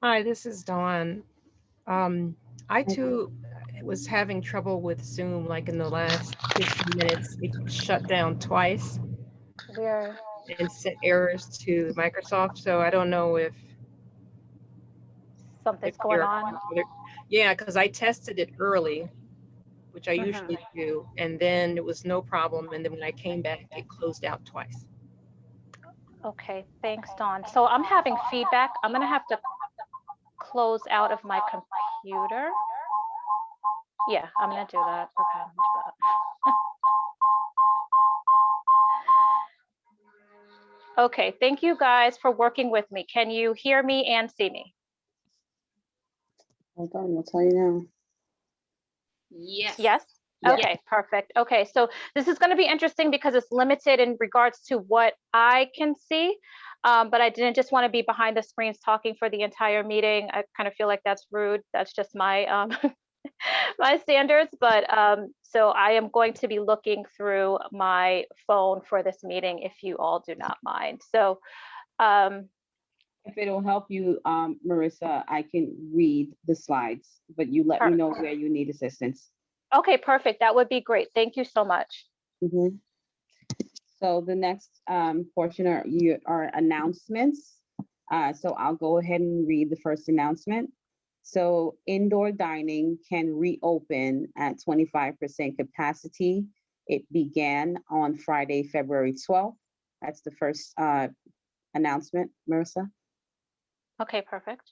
Hi, this is Dawn. I too was having trouble with Zoom, like in the last 15 minutes, it shut down twice Weird. and sent errors to Microsoft. So I don't know if Something's going you're, on. yeah, because I tested it early, which I Mhm. usually do, and then it was no problem. And then when I came back, it closed out twice. Okay, thanks, Dawn. So I'm having feedback. I'm gonna have to close out of my computer. Yeah, I'm gonna do that. Okay, I'm gonna do that. Okay, thank you guys for working with me. Can you hear me and see me? Hold on, I'll tell you now. Yes. Yes? Yep. Okay, perfect. Okay, so this is going to be interesting because it's limited in regards to what I can see, but I didn't just want to be behind the screens talking for the entire meeting. I kind of feel like that's rude. That's just my my standards, but so I am going to be looking through my phone for this meeting if you all do not mind. So If it'll help you, Marissa, I can read the slides, but you let me know where you need assistance. okay, perfect. That would be great. Thank you so much. Mhm. So the next portion are announcements. So I'll go ahead and read the first announcement. So indoor dining can reopen at 25% capacity. It began on Friday, February 12th. That's the first announcement, Marissa. Okay, perfect.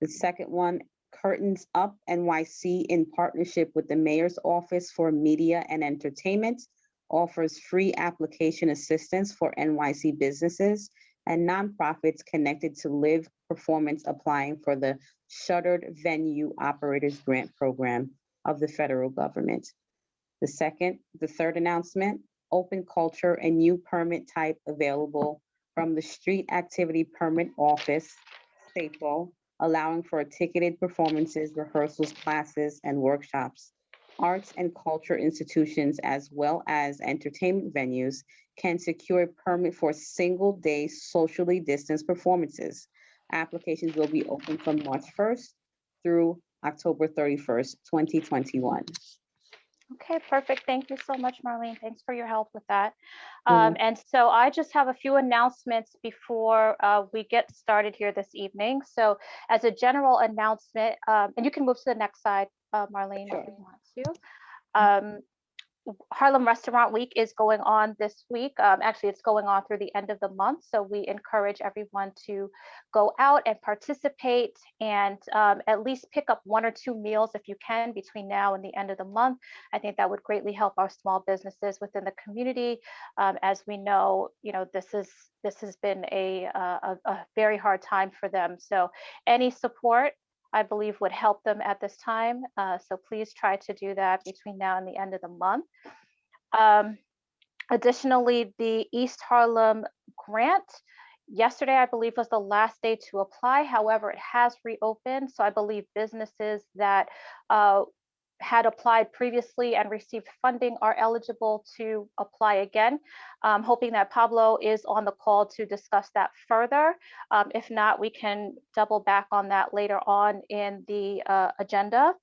The second one, Curtains Up NYC, in partnership with the Mayor's Office for Media and Entertainment, offers free application assistance for NYC businesses and nonprofits connected to live performance applying for the Shuttered Venue Operators Grant Program of the federal government. The third announcement, open culture, a new permit type available from the Street Activity Permit Office, SAPO, allowing for ticketed performances, rehearsals, classes, and workshops. Arts and culture institutions, as well as entertainment venues, can secure a permit for single-day socially distanced performances. Applications will be open from March 1st through October 31st, 2021. Okay, perfect. Thank you so much, Marlene. Thanks for your help with that. Mhm. And so I just have a few announcements before we get started here this evening. So as a general announcement, and you can move to the next slide, Marlene, Sure. if you want to. Harlem Restaurant Week is going on this week. Actually, it's going on through the end of the month. So we encourage everyone to go out and participate and at least pick up 1 or 2 meals if you can between now and the end of the month. I think that would greatly help our small businesses within the community. As we know, this has been a very hard time for them. So any support, I believe, would help them at this time. So please try to do that between now and the end of the month. Additionally, the East Harlem grant, yesterday, I believe, was the last day to apply. However, it has reopened. So I believe businesses that had applied previously and received funding are eligible to apply again. Hoping that Pablo is on the call to discuss that further. If not, we can double back on that later on in the agenda.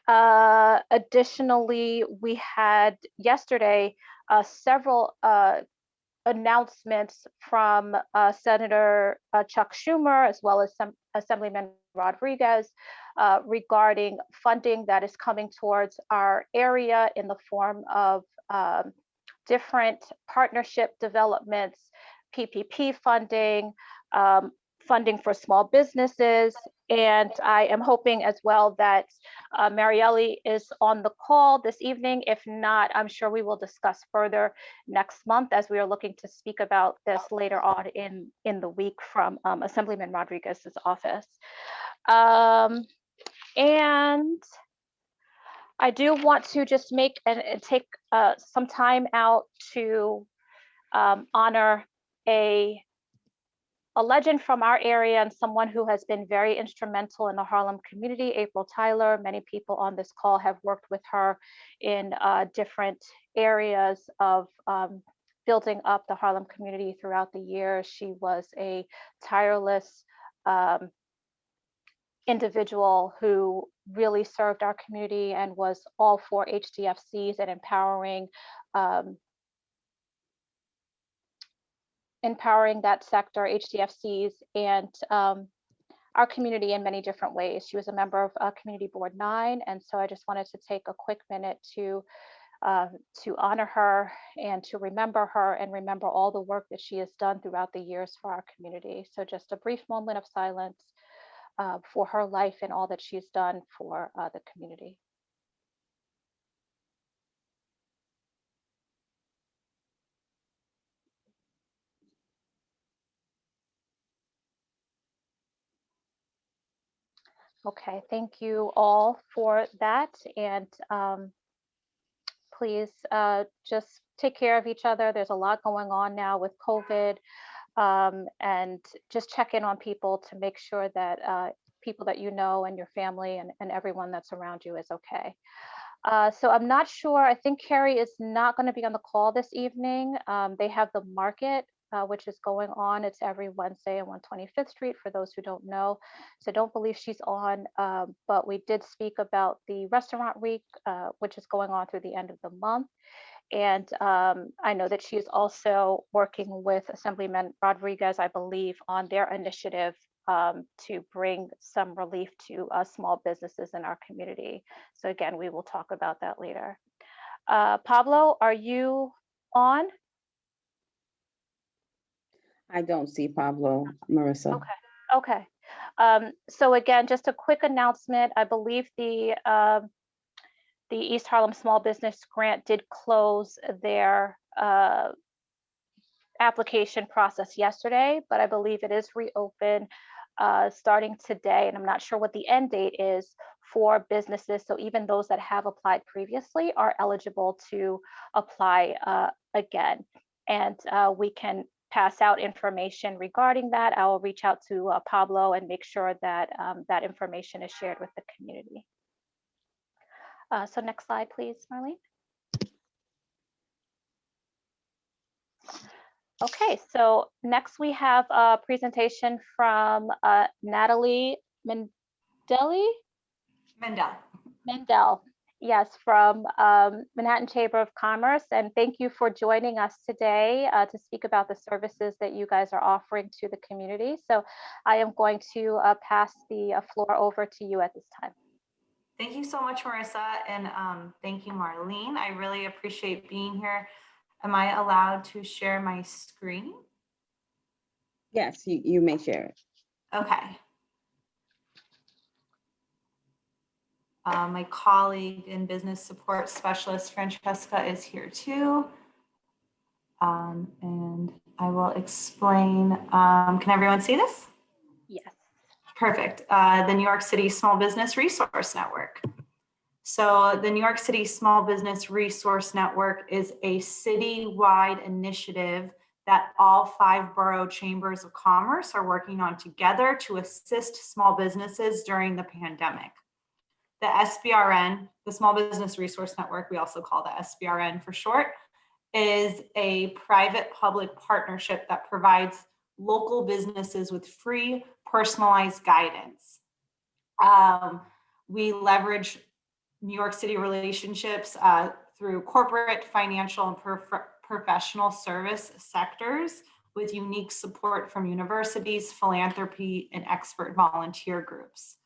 Additionally, we had yesterday several announcements from Senator Chuck Schumer, as well as Assemblyman Rodriguez, regarding funding that is coming towards our area in the form of different partnership developments, PPP funding, funding for small businesses. And I am hoping as well that Marielle is on the call this evening. If not, I'm sure we will discuss further next month as we are looking to speak about this later on in the week from Assemblyman Rodriguez's office. And I do want to just make and take some time out to honor a legend from our area and someone who has been very instrumental in the Harlem community, April Tyler. Many people on this call have worked with her in different areas of building up the Harlem community throughout the years. She was a tireless individual who really served our community and was all for HDFCs and empowering that sector, HDFCs, and our community in many different ways. She was a member of Community Board 9, and so I just wanted to take a quick minute to honor her and to remember her and remember all the work that she has done throughout the years for our community. So just a brief moment of silence for her life and all that she's done for the community. Okay, thank you all for that. And please just take care of each other. There's a lot going on now with COVID, and just check in on people to make sure that people that you know and your family and everyone that's around you is okay. So I'm not sure, I think Carrie is not going to be on the call this evening. They have the market, which is going on. It's every Wednesday on 125th Street for those who don't know. So I don't believe she's on, but we did speak about the restaurant week, which is going on through the end of the month. And I know that she is also working with Assemblyman Rodriguez, I believe, on their initiative to bring some relief to small businesses in our community. So again, we will talk about that later. Pablo, are you on? I don't see Pablo, Marissa. Okay. So again, just a quick announcement. I believe the East Harlem Small Business Grant did close their application process yesterday, but I believe it is reopened starting today, and I'm not sure what the end date is for businesses. So even those that have applied previously are eligible to apply again. And we can pass out information regarding that. I will reach out to Pablo and make sure that that information is shared with the community. So next slide, please, Marlene. Okay, so next we have a presentation from Natalie Mendel. Yes, from Manhattan Chamber of Commerce. And thank you for joining us today to speak about the services that you guys are offering to the community. So I am going to pass the floor over to you at this time. Thank you so much, Marissa, and thank you, Marlene. I really appreciate being here. Am I allowed to share my screen? Yes, you may share it. Okay. My colleague and business support specialist, Francesca, is here too. And I will explain. Can everyone see this? Yes. Perfect. The New York City Small Business Resource Network. So the New York City Small Business Resource Network is a citywide initiative that all 5 borough chambers of commerce are working on together to assist small businesses during the pandemic. The SBRN, the Small Business Resource Network, we also call the SBRN for short, is a private-public partnership that provides local businesses with free, personalized guidance. We leverage New York City relationships through corporate, financial, and professional service sectors with unique support from universities, philanthropy, and expert volunteer groups.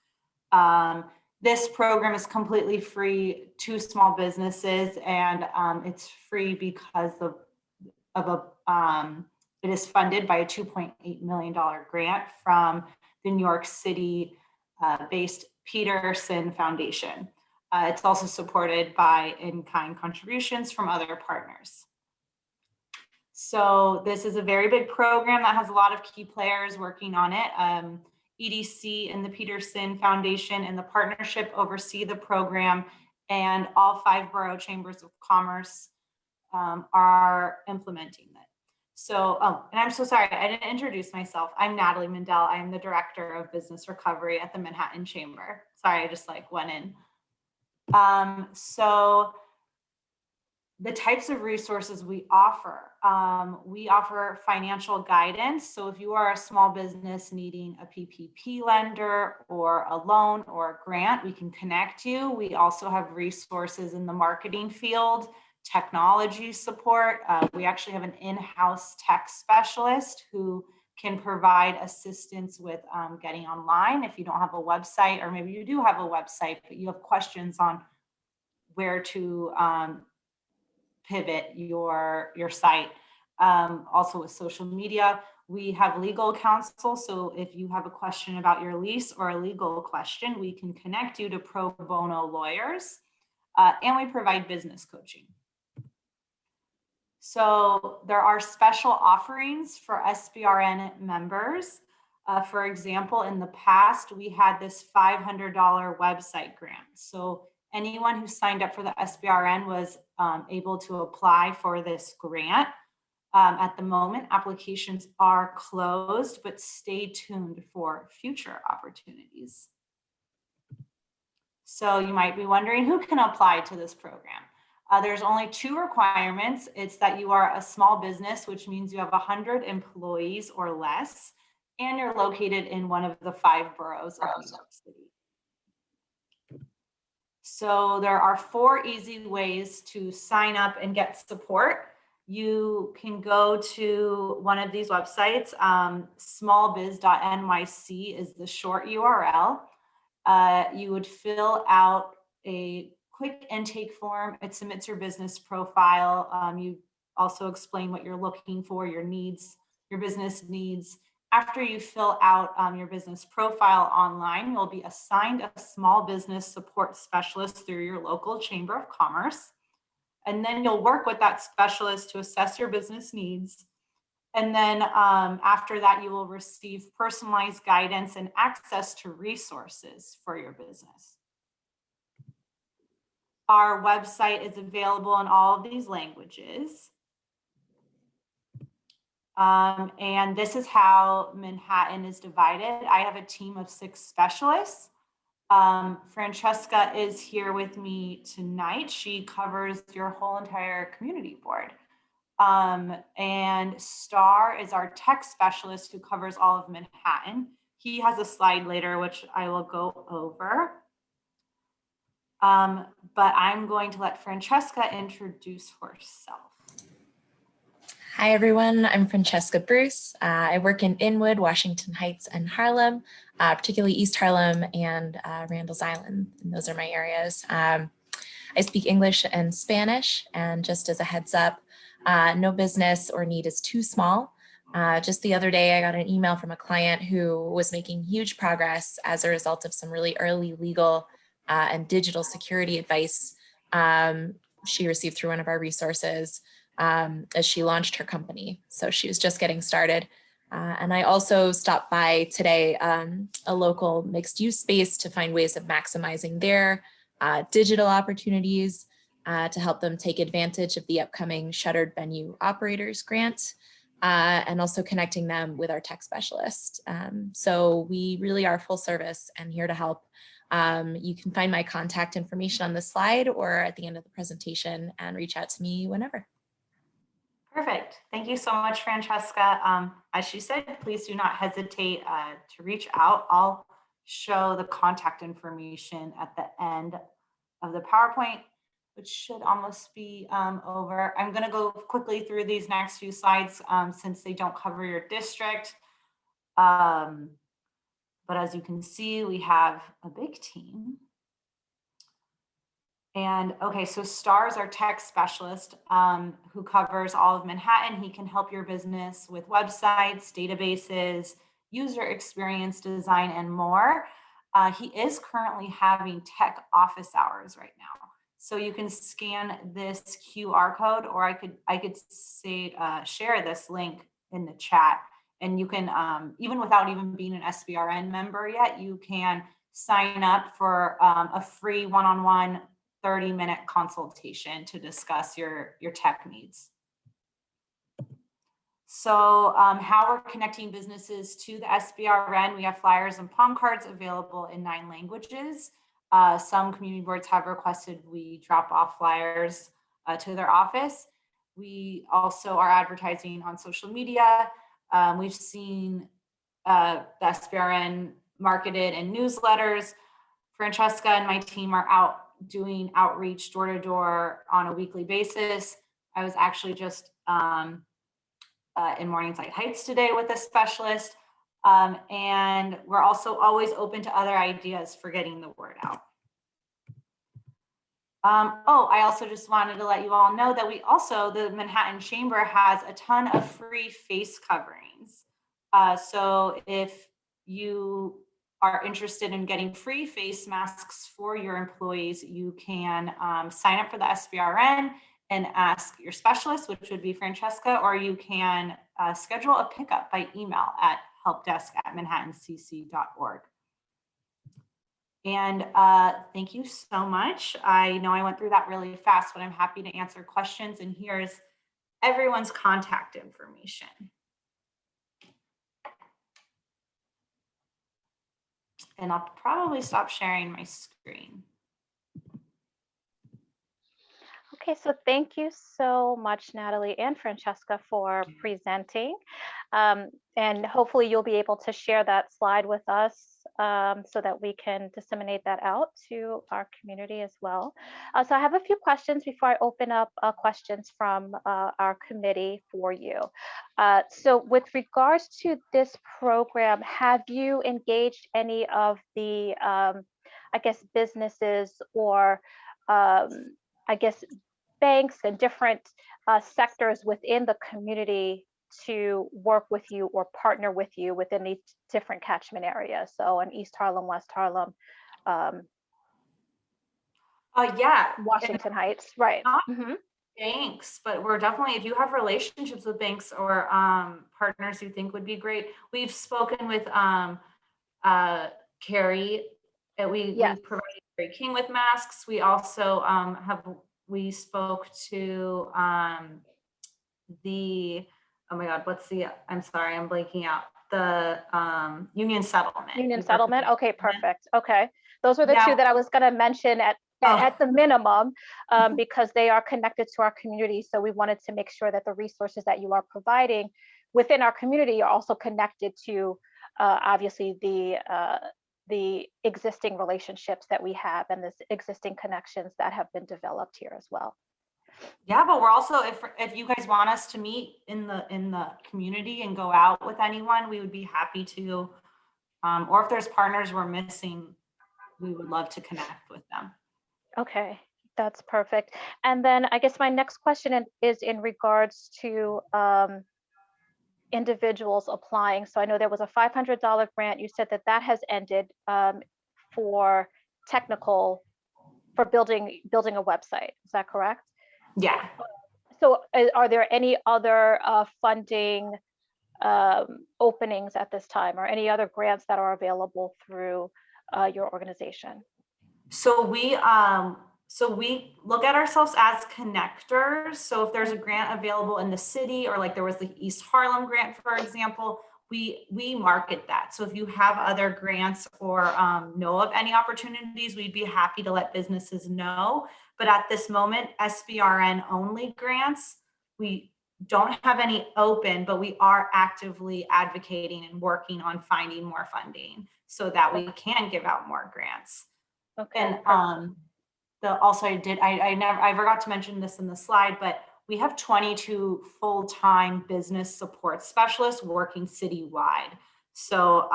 This program is completely free to small businesses, and it's free because it is funded by a $2.8 million grant from the New York City based Peterson Foundation. It's also supported by in-kind contributions from other partners. So this is a very big program that has a lot of key players working on it. EDC and the Peterson Foundation and the partnership oversee the program, and all 5 borough chambers of commerce are implementing it. So, oh, and I'm so sorry, I didn't introduce myself. I'm Natalie Mindell. I'm the Director of Business Recovery at the Manhattan Chamber. Sorry, I just like went in. So the types of resources we offer financial guidance. So if you are a small business needing a PPP lender or a loan or a grant, we can connect you. We also have resources in the marketing field, technology support. We actually have an in-house tech specialist who can provide assistance with getting online if you don't have a website, or maybe you do have a website, but you have questions on where to pivot your site. Also with social media, we have legal counsel. So if you have a question about your lease or a legal question, we can connect you to pro bono lawyers, and we provide business coaching. So there are special offerings for SBRN members. For example, in the past, we had this $500 website grant. So anyone who signed up for the SBRN was able to apply for this grant. At the moment, applications are closed, but stay tuned for future opportunities. So you might be wondering who can apply to this program. There's only 2 requirements. It's that you are a small business, which means you have 100 employees or less, and you're located in one of the 5 boroughs of New York City. So there are 4 easy ways to sign up and get support. You can go to one of these websites. Smallbiz.nyc is the short URL. You would fill out a quick intake form. It submits your business profile. You also explain what you're looking for, your needs, your business needs. After you fill out your business profile online, you'll be assigned a small business support specialist through your local chamber of commerce. And then you'll work with that specialist to assess your business needs. And then after that, you will receive personalized guidance and access to resources for your business. Our website is available in all of these languages. And this is how Manhattan is divided. I have a team of 6 specialists. Francesca is here with me tonight. She covers your whole entire community board. And Star is our tech specialist who covers all of Manhattan. He has a slide later, which I will go over. But I'm going to let Francesca introduce herself. Hi, everyone. I'm Francesca Bruce. I work in Inwood, Washington Heights, and Harlem, particularly East Harlem and Randall's Island. And those are my areas. I speak English and Spanish. And just as a heads up, no business or need is too small. Just the other day, I got an email from a client who was making huge progress as a result of some really early legal and digital security advice she received through one of our resources as she launched her company. So she was just getting started. And I also stopped by today a local mixed use space to find ways of maximizing their digital opportunities to help them take advantage of the upcoming Shuttered Venue Operators Grant, and also connecting them with our tech specialist. So we really are full service and here to help. You can find my contact information on the slide or at the end of the presentation and reach out to me whenever. Perfect. Thank you so much, Francesca. As she said, please do not hesitate to reach out. I'll show the contact information at the end of the PowerPoint, which should almost be over. I'm going to go quickly through these next few slides since they don't cover your district. But as you can see, we have a big team. And okay, so Star is our tech specialist who covers all of Manhattan. He can help your business with websites, databases, user experience design, and more. He is currently having tech office hours right now. So you can scan this QR code, or I could say share this link in the chat. And you can, even without even being an SBRN member yet, you can sign up for a free one-on-one 30-minute consultation to discuss your tech needs. So how we're connecting businesses to the SBRN, we have flyers and palm cards available in 9 languages. Some community boards have requested we drop off flyers to their office. We also are advertising on social media. We've seen the SBRN marketed in newsletters. Francesca and my team are out doing outreach door to door on a weekly basis. I was actually just in Morningside Heights today with a specialist. And we're also always open to other ideas for getting the word out. I also just wanted to let you all know that the Manhattan Chamber has a ton of free face coverings. So if you are interested in getting free face masks for your employees, you can sign up for the SBRN and ask your specialist, which would be Francesca, or you can schedule a pickup by email at helpdesk@manhattancc.org. And thank you so much. I know I went through that really fast, but I'm happy to answer questions. And here's everyone's contact information. And I'll probably stop sharing my screen. Okay, so thank you so much, Natalie and Francesca, for presenting. And hopefully you'll be able to share that slide with us so that we can disseminate that out to our community as well. So I have a few questions before I open up questions from our committee for you. So with regards to this program, have you engaged any of the, I guess, businesses or I guess banks and different sectors within the community to work with you or partner with you within these different catchment areas? So in East Harlem, West Harlem, Yeah, Washington Heights, right? Not banks, but we're definitely, if you have relationships with banks or partners you think would be great. We've spoken with Carrie. We provided Carrie King with masks. We also we spoke to the, oh my God, I'm sorry, I'm blanking out. The Union Settlement. Union Settlement, okay, perfect. Okay, those were the two that I was gonna mention at the minimum, because they are connected to our community. So we wanted to make sure that the resources that you are providing within our community are also connected to obviously the existing relationships that we have and this existing connections that have been developed here as well. Yeah, but we're also, if you guys want us to meet in the community and go out with anyone, we would be happy to. Or if there's partners we're missing, we would love to connect with them. Okay, that's perfect. And then I guess my next question is in regards to individuals applying. So I know there was a $500 grant. You said that has ended for building a website. Is that correct? Yeah. So are there any other funding openings at this time, or any other grants that are available through your organization? So we look at ourselves as connectors. So if there's a grant available in the city, or like there was the East Harlem grant, for example, we market that. So if you have other grants or know of any opportunities, we'd be happy to let businesses know. But at this moment, SBRN only grants, we don't have any open, but we are actively advocating and working on finding more funding so that we can give out more grants. Okay. And I forgot to mention this in the slide, but we have 22 full-time business support specialists working citywide. So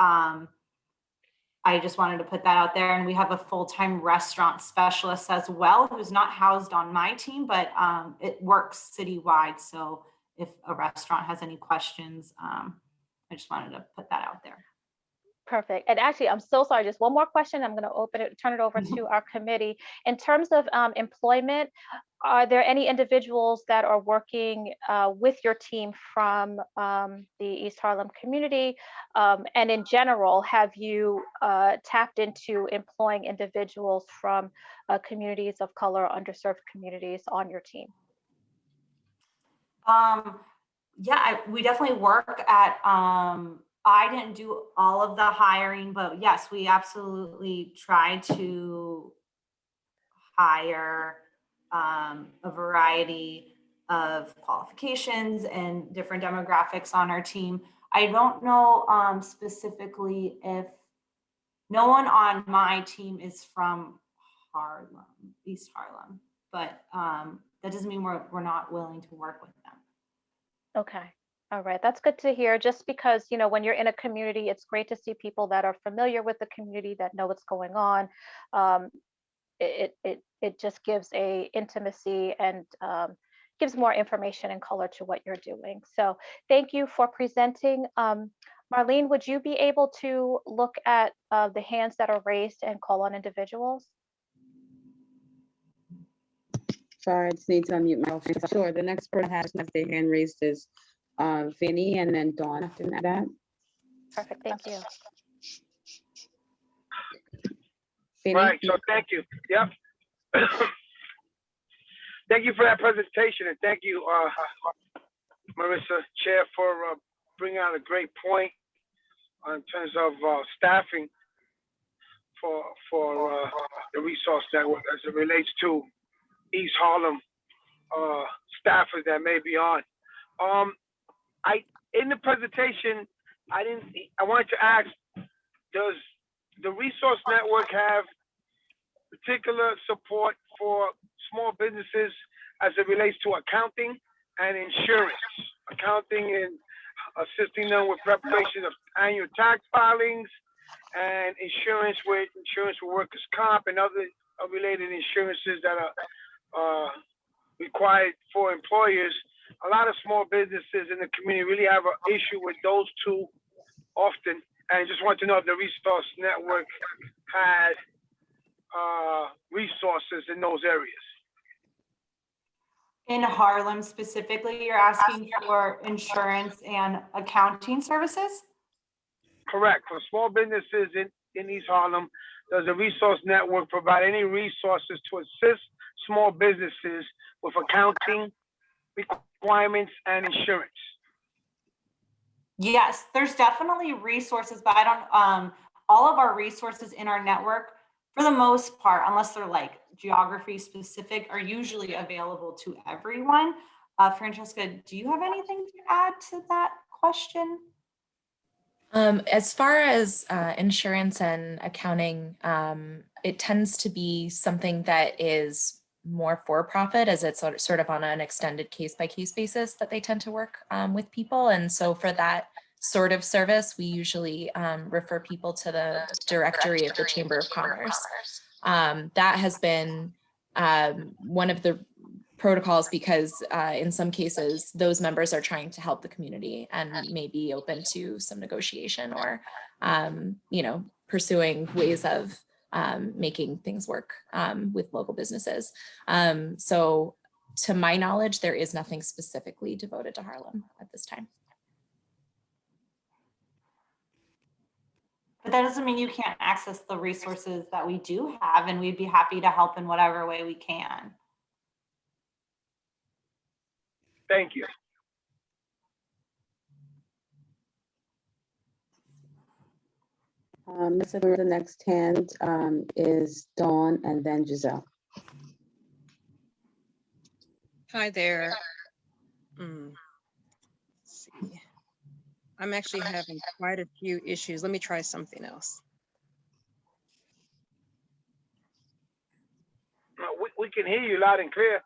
I just wanted to put that out there. And we have a full-time restaurant specialist as well, who's not housed on my team, but it works citywide. So if a restaurant has any questions, I just wanted to put that out there. Perfect. And actually, I'm so sorry, just one more question. I'm going to turn it over to our committee. In terms of employment, are there any individuals that are working with your team from the East Harlem community? And in general, have you tapped into employing individuals from communities of color, underserved communities on your team? Yeah, we definitely work at, I didn't do all of the hiring, but yes, we absolutely try to hire a variety of qualifications and different demographics on our team. I don't know specifically if no one on my team is from Harlem, East Harlem, but that doesn't mean we're not willing to work with them. Okay. All right. That's good to hear. Just because, you know, when you're in a community, it's great to see people that are familiar with the community, that know what's going on. It just gives a intimacy and gives more information and color to what you're doing. So thank you for presenting. Marlene, would you be able to look at the hands that are raised and call on individuals? Sorry, I just need to unmute myself. Sure, the next person has their hand raised is Vinny and then Dawn after that. Perfect, thank you. Vinny? Right, so thank you. Yep. Thank you for that presentation, and thank you, Marissa, Chair, for bringing out a great point in terms of staffing for the resource network as it relates to East Harlem staffers that may be on. In the presentation, I wanted to ask, does the resource network have particular support for small businesses as it relates to accounting and insurance? Accounting and assisting them with preparation of annual tax filings, and insurance with workers' comp and other related insurances that are required for employers. A lot of small businesses in the community really have an issue with those two often, and I just want to know if the resource network had resources in those areas. In Harlem specifically, you're asking for insurance and accounting services? Correct. For small businesses in East Harlem, does the resource network provide any resources to assist small businesses with accounting requirements and insurance? Yes, there's definitely resources, but I don't, all of our resources in our network, for the most part, unless they're like geography specific, are usually available to everyone. Francesca, do you have anything to add to that question? As far as insurance and accounting, it tends to be something that is more for-profit, as it's sort of on an extended case-by-case basis that they tend to work with people. And so for that sort of service, we usually refer people to the directory of the Chamber of Commerce. That has been one of the protocols because in some cases, those members are trying to help the community and may be open to some negotiation or, you know, pursuing ways of making things work with local businesses. So to my knowledge, there is nothing specifically devoted to Harlem at this time. But that doesn't mean you can't access the resources that we do have, and we'd be happy to help in whatever way we can. Thank you. The next hand is Dawn and then Giselle. Hi there. Let's see. I'm actually having quite a few issues. Let me try something else. We can hear you loud and clear.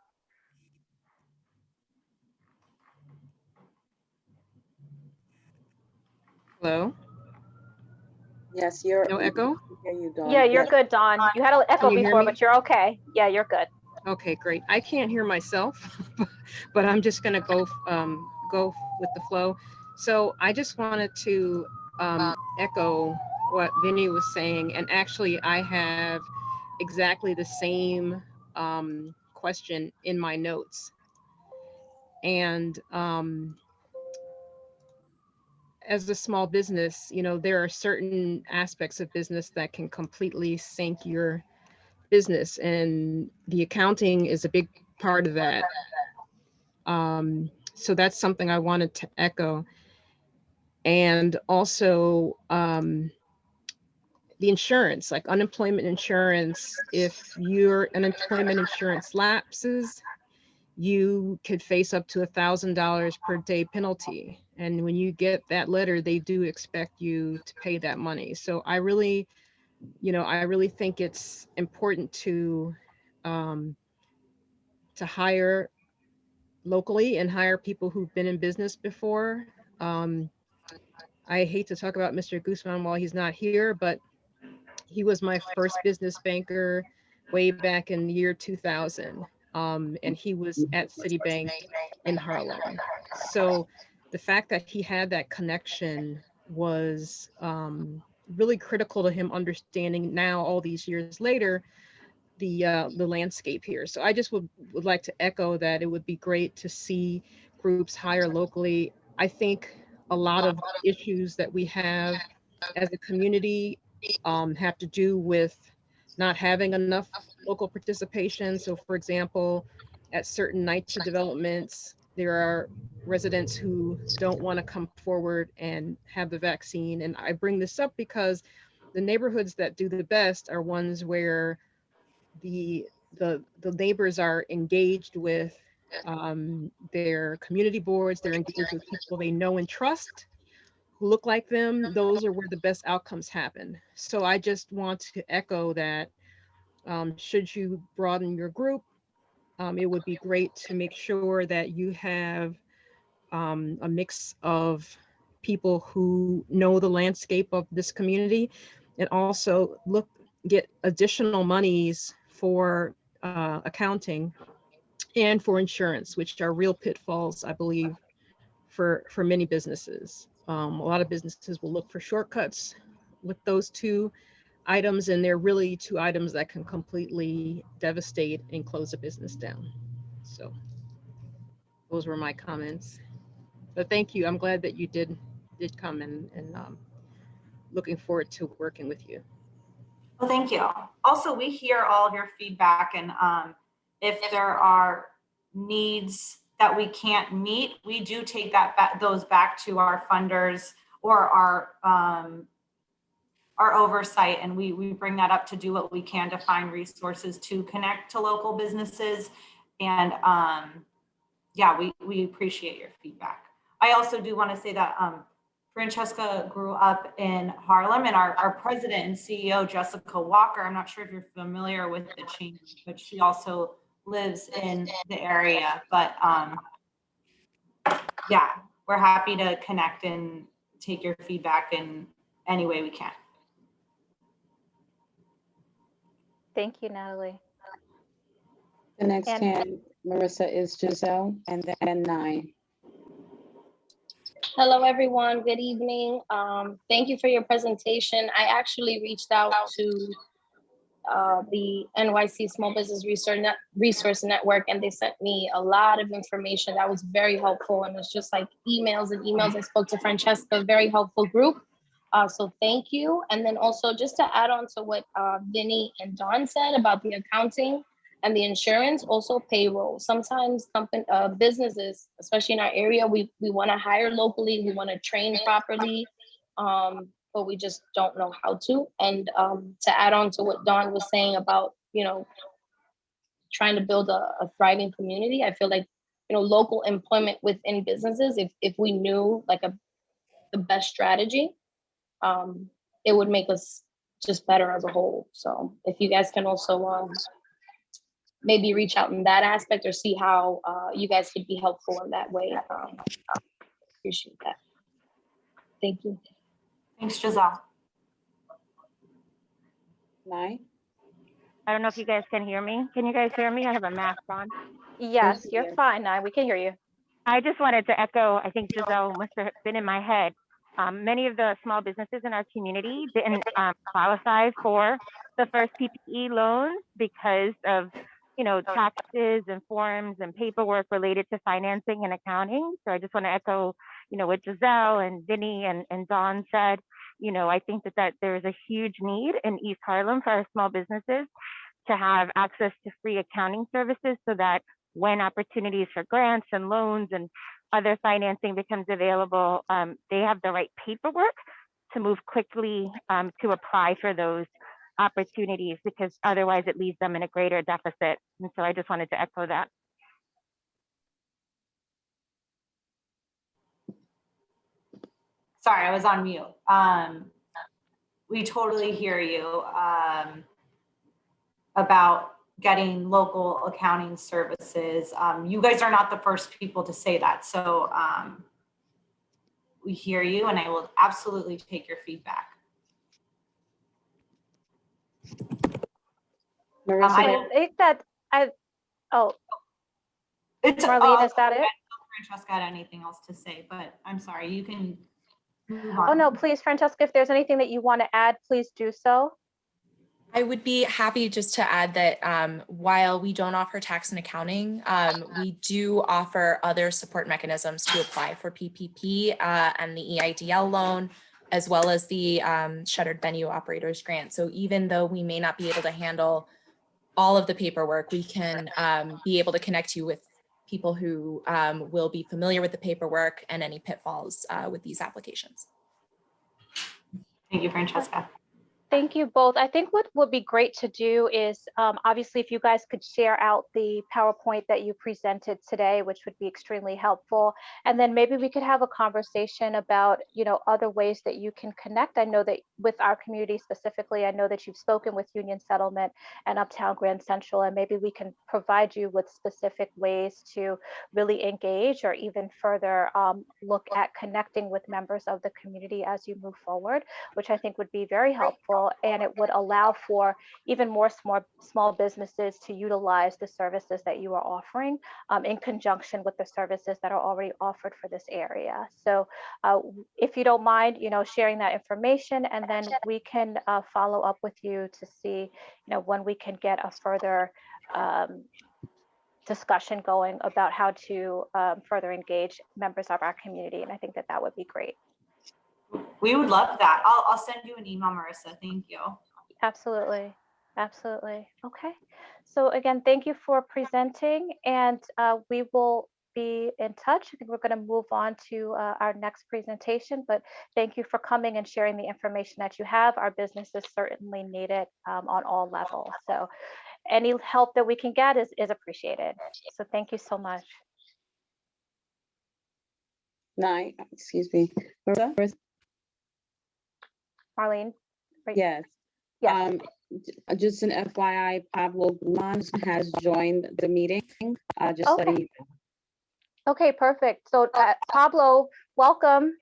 Hello? Yes, you're. No echo? Hear you, Dawn. Yeah, you're Yes. good, Dawn. You had an echo Can you hear before, me? but you're okay. Yeah, you're good. Okay, great. I can't hear myself, but I'm just going to go with the flow. So I just wanted to echo what Vinny was saying, and actually I have exactly the same question in my notes. And as a small business, you know, there are certain aspects of business that can completely sink your business, and the accounting is a big part of that. So that's something I wanted to echo. And also the insurance, like unemployment insurance, if your unemployment insurance lapses, you could face up to $1,000 per day penalty. And when you get that letter, they do expect you to pay that money. So I really, you know, I really think it's important um, to hire locally and hire people who've been in business before. Um, I hate to talk about Mr. Guzman while he's not here, but he was my first business banker way back in the year 2000. And he was at Citibank in Harlem. So the fact that he had that connection was really critical to him understanding now, all these years later, the landscape here. So I just would like to echo that it would be great to see groups hire locally. I think a lot of issues that we have as a community have to do with not having enough local participation. So for example, at certain NYCHA developments, there are residents who don't want to come forward and have the vaccine. And I bring this up because the neighborhoods that do the best are ones where the the neighbors are engaged with their community boards, they're engaged with people they know and trust who look like them. Those are where the best outcomes happen. So I just want to echo that should you broaden your group, it would be great to make sure that you have a mix of people who know the landscape of this community, and also get additional monies for accounting and for insurance, which are real pitfalls, I believe, for many businesses. A lot of businesses will look for shortcuts with those two items, and they're really two items that can completely devastate and close a business down. So those were my comments. But thank you. I'm glad that you did come, and looking forward to working with you. Well, thank you. Also, we hear all of your feedback, and if there are needs that we can't meet, we do take those back to our funders or our oversight, and we bring that up to do what we can to find resources to connect to local businesses. And yeah, we appreciate your feedback. I also do want to say that Francesca grew up in Harlem, and our president and CEO, Jessica Walker, I'm not sure if you're familiar with the chain, but she also lives in the area. But yeah, we're happy to connect and take your feedback in any way we can. Thank you, Natalie. The next And- hand, Marissa, is Giselle, and then 9. Hello, everyone. Good evening. Thank you for your presentation. I actually reached out to the NYC Small Business Resource Network, and they sent me a lot of information that was very helpful. And it's just like emails and emails. I spoke to Francesca, very helpful group. So thank you. And then also just to add on to what Vinny and Dawn said about the accounting and the insurance, also payroll. Sometimes businesses, especially in our area, we want to hire locally, we want to train properly, but we just don't know how to. And to add on to what Dawn was saying about, you know, trying to build a thriving community, I feel like, you know, local employment within businesses, if we knew like the best strategy, it would make us just better as a whole. So if you guys can also maybe reach out in that aspect or see how you guys could be helpful in that way. Appreciate that. Thank you. Thanks, Giselle. 9. I don't know if you guys can hear me. Can you guys hear me? I have a mask on. Yes, Yes, you're dear. fine now. We can hear you. I just wanted to echo, I think Giselle must have been in my head. Many of the small businesses in our community didn't qualify for the first PPE loans because of, taxes and forms and paperwork related to financing and accounting. So I just want to echo, what Giselle and Vinny and Dawn said. I think that there is a huge need in East Harlem for our small businesses to have access to free accounting services so that when opportunities for grants and loans and other financing becomes available, they have the right paperwork to move quickly to apply for those opportunities, because otherwise it leaves them in a greater deficit. And so I just wanted to echo that. Sorry, I was on mute. We totally hear you about getting local accounting services. You guys are not the first people to say that. So we hear you, and I will absolutely take your feedback. I think that It's Marlene, is that it? Francesca had anything else to say, but I'm sorry, you can move Oh on. no, please, Francesca, if there's anything that you want to add, please do so. I would be happy just to add that while we don't offer tax and accounting, we do offer other support mechanisms to apply for PPP and the EIDL loan, as well as the Shuttered Venue Operators Grant. So even though we may not be able to handle all of the paperwork, we can be able to connect you with people who will be familiar with the paperwork and any pitfalls with these applications. Thank you, Francesca. Thank you both. I think what would be great to do is obviously if you guys could share out the PowerPoint that you presented today, which would be extremely helpful. And then maybe we could have a conversation about, other ways that you can connect. I know that with our community specifically, I know that you've spoken with Union Settlement and Uptown Grand Central, and maybe we can provide you with specific ways to really engage or even further look at connecting with members of the community as you move forward, which I think would be very helpful. And it would allow for even more small businesses to utilize the services that you are offering in conjunction with the services that are already offered for this area. So if you don't mind, sharing that information, and then we can follow up with you to see, when we can get a further discussion going about how to further engage members of our community. And I think that that would be great. We would love that. I'll send you an email, Marissa. Thank you. Absolutely. Absolutely. Okay. So again, thank you for presenting, and we will be in touch. I think we're going to move on to our next presentation, but thank you for coming and sharing the information that you have. Our businesses certainly need it on all levels. So any help that we can get is appreciated. So thank you so much. Nine, excuse me. Marissa? Marlene? Yes. Yes. Just an FYI, Pablo Guman has joined the meeting. Just Okay. letting you know. Okay, perfect. So Pablo, welcome.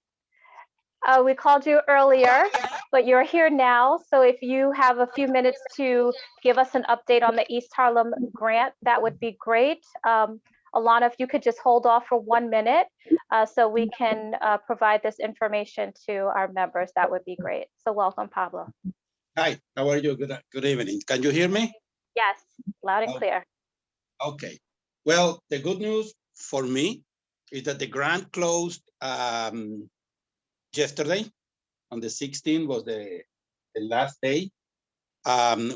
We called you earlier, but you're here now. So if you have a few minutes to give us an update on the East Harlem grant, that would be great. Alana, if you could just hold off for 1 minute so we can provide this information to our members, that would be great. So welcome, Pablo. Hi, how are you? Good evening. Can you hear me? Yes, loud and clear. Okay. Well, the good news for me is that the grant closed yesterday. On the 16th was the last day.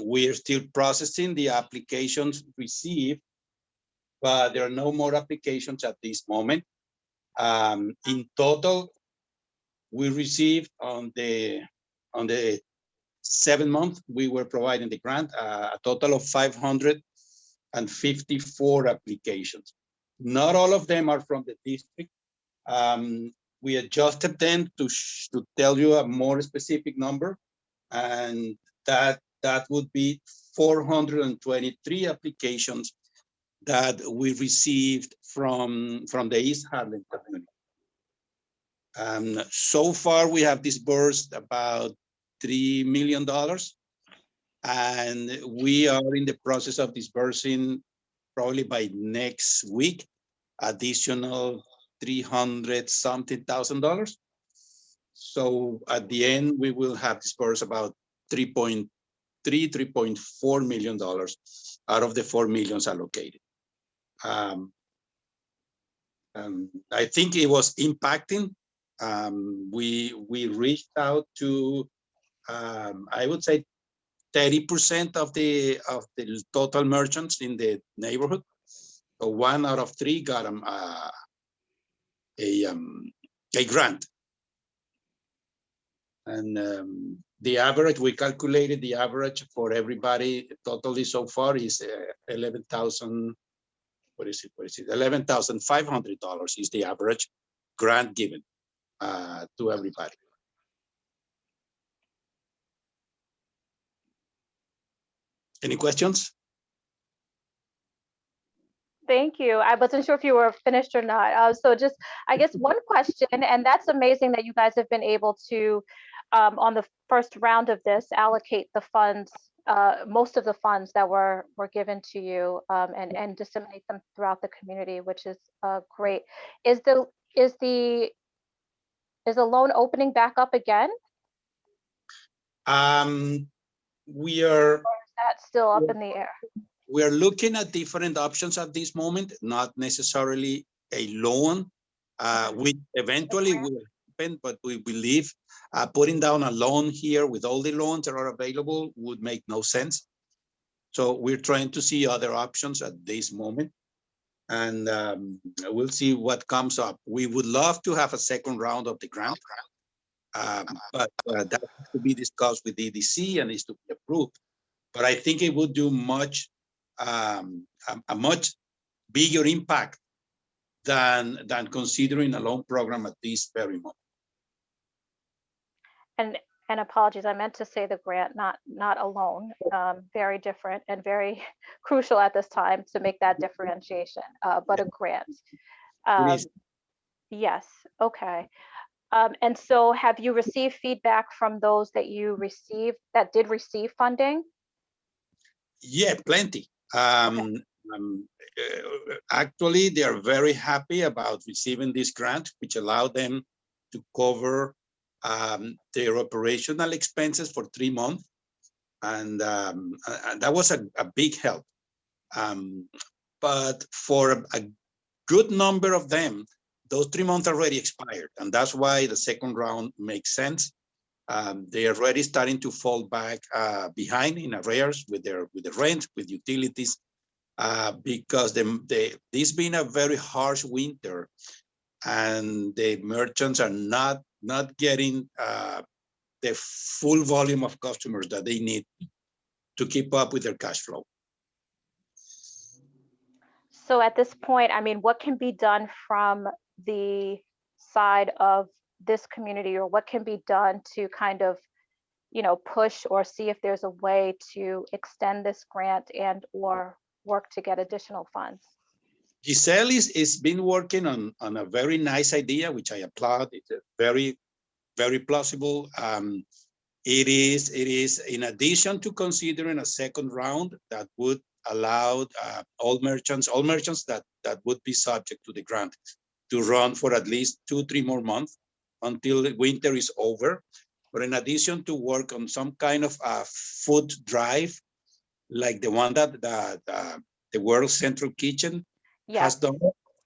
We are still processing the applications received, but there are no more applications at this moment. In total, we received on the 7 month we were providing the grant a total of 554 applications. Not all of them are from the district. We adjusted them to tell you a more specific number, and that would be 423 applications that we received from the East Harlem community. So far, we have disbursed about $3 million, and we are in the process of disbursing probably by next week additional $300-something thousand. So at the end, we will have dispersed about $3.4 million out of the $4 million allocated. I think it was impacting. We reached out to, I would say, 30% of the total merchants in the neighborhood. So 1 out of 3 got a grant. And the average, we calculated the average for everybody totally so far is 11,000. What is it? $11,500 is the average grant given to everybody. Any questions? Thank you. I wasn't sure if you were finished or not. So just, I guess, one question, and that's amazing that you guys have been able to, on the first round of this, allocate the funds, most of the funds that were given to you, and disseminate them throughout the community, which is great. Is the loan opening back up again? We are. Or is that still up in the air? We are looking at different options at this moment, not necessarily a loan, which eventually will happen, but we believe putting down a loan here with all the loans that are available would make no sense. So we're trying to see other options at this moment, and we'll see what comes up. We would love to have a second round of the grant, but that has to be discussed with EDC and is to be approved. But I think it would do a much bigger impact than considering a loan program at this very moment. And apologies, I meant to say the grant, not a loan. Very different and very crucial at this time to make that differentiation, but a grant. Yes, okay. And so have you received feedback from those that did receive funding? Yeah, plenty. Actually, they are very happy about receiving this grant, which allowed them to cover their operational expenses for 3 months. And that was a big help. But for a good number of them, those 3 months already expired. And that's why the second round makes sense. They are already starting to fall back behind in arrears with the rent, with utilities, because this being a very harsh winter, and the merchants are not getting the full volume of customers that they need to keep up with their cash flow. So at this point, I mean, what can be done from the side of this community, or what can be done to kind of, push or see if there's a way to extend this grant and or work to get additional funds? Giselle is been working on a very nice idea, which I applaud. It's very, very plausible. It is in addition to considering a second round that would allow all merchants that would be subject to the grant to run for at least 2-3 more months until the winter is over. But in addition to work on some kind of food drive, like the one that the World Central Kitchen has done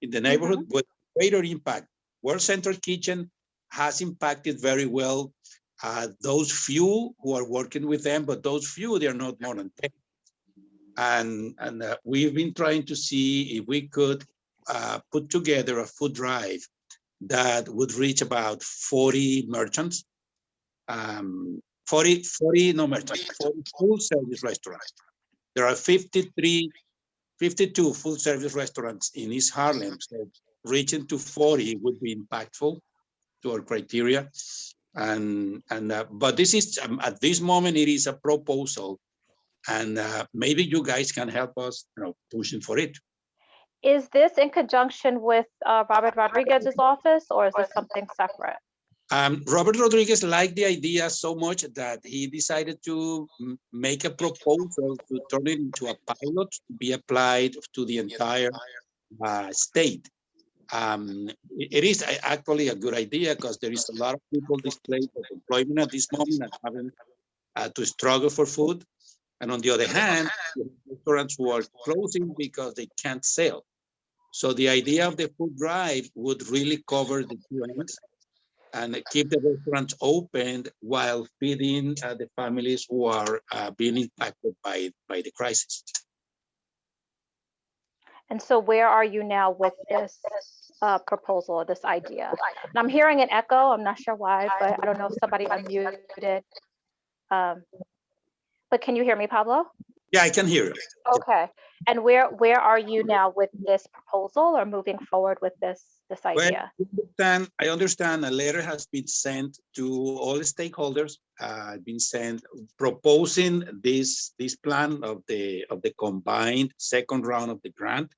in the neighborhood, with greater impact. World Central Kitchen has impacted very well those few who are working with them, but those few, they're not more than 10. And we've been trying to see if we could put together a food drive that would reach about 40 merchants, 40 full service restaurants. There are 52 full service restaurants in East Harlem, so reaching to 40 would be impactful to our criteria. But this is, at this moment, it is a proposal, and maybe you guys can help us, pushing for it. Is this in conjunction with Robert Rodriguez's office, or is this something separate? Robert Rodriguez liked the idea so much that he decided to make a proposal to turn it into a pilot to be applied to the entire state. It is actually a good idea because there is a lot of people displaced of employment at this moment and having to struggle for food. And on the other hand, restaurants who are closing because they can't sell. So the idea of the food drive would really cover the two ends and keep the restaurants open while feeding the families who are being impacted by the crisis. And so where are you now with this proposal or this idea? And I'm hearing an echo. I'm not sure why, but I don't know if somebody unmuted. But can you hear me, Pablo? Yeah, I can hear you. Okay. And where are you now with this proposal or moving forward with this idea? Well, I understand a letter has been sent to all the stakeholders, been sent proposing this plan of the combined second round of the grant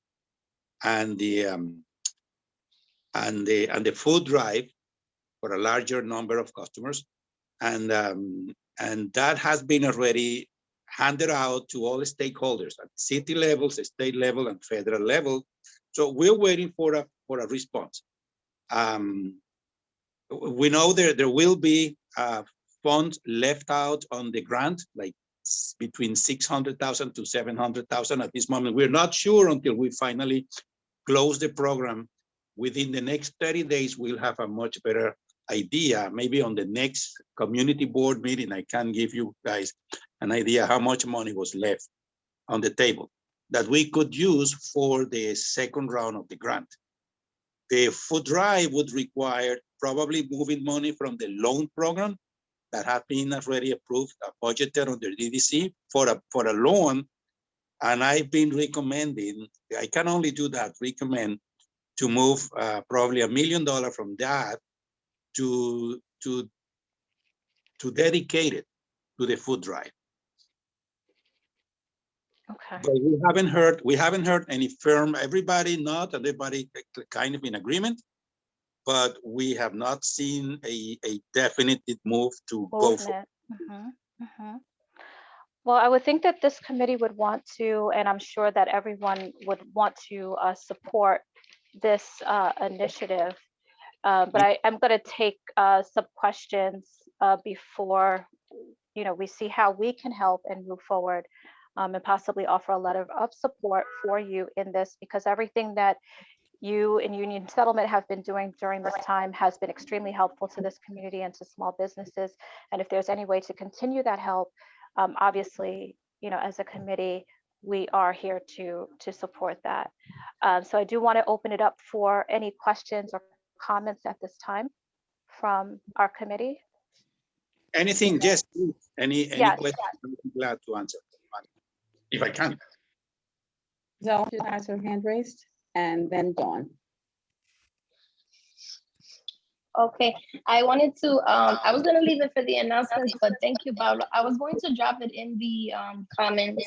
and the food drive for a larger number of customers, and that has been already handed out to all the stakeholders at city levels, the state level, and federal level. So we're waiting for a response. We know there will be funds left out on the grant, like between 600,000 to 700,000 at this moment. We're not sure until we finally close the program. Within the next 30 days, we'll have a much better idea. Maybe on the next community board meeting, I can give you guys an idea how much money was left on the table that we could use for the second round of the grant. The food drive would require probably moving money from the loan program that have been already approved, budgeted under DDC for a loan. And I've been recommending, I can only do that, recommend to move probably $1 million from that to dedicate it to the food drive. Okay. But we haven't heard any firm, everybody kind of in agreement, but we have not seen a definitive move to go for. Well, I would think that this committee would want to, and I'm sure that everyone would want to support this initiative. But I'm going to take some questions before we see how we can help and move forward, and possibly offer a letter of support for you in this, because everything that you and Union Settlement have been doing during this time has been extremely helpful to this community and to small businesses. And if there's any way to continue that help, obviously, as a committee, we are here to support that. So I do want to open it up for any questions or comments at this time from our committee. Anything, yes, any Yes. question, I'm glad to answer, if I can. Zoe just has her hand raised, and then Dawn. Okay, I wanted to, I was gonna leave it for the announcements, but thank you, Paolo. I was going to drop it in the comments,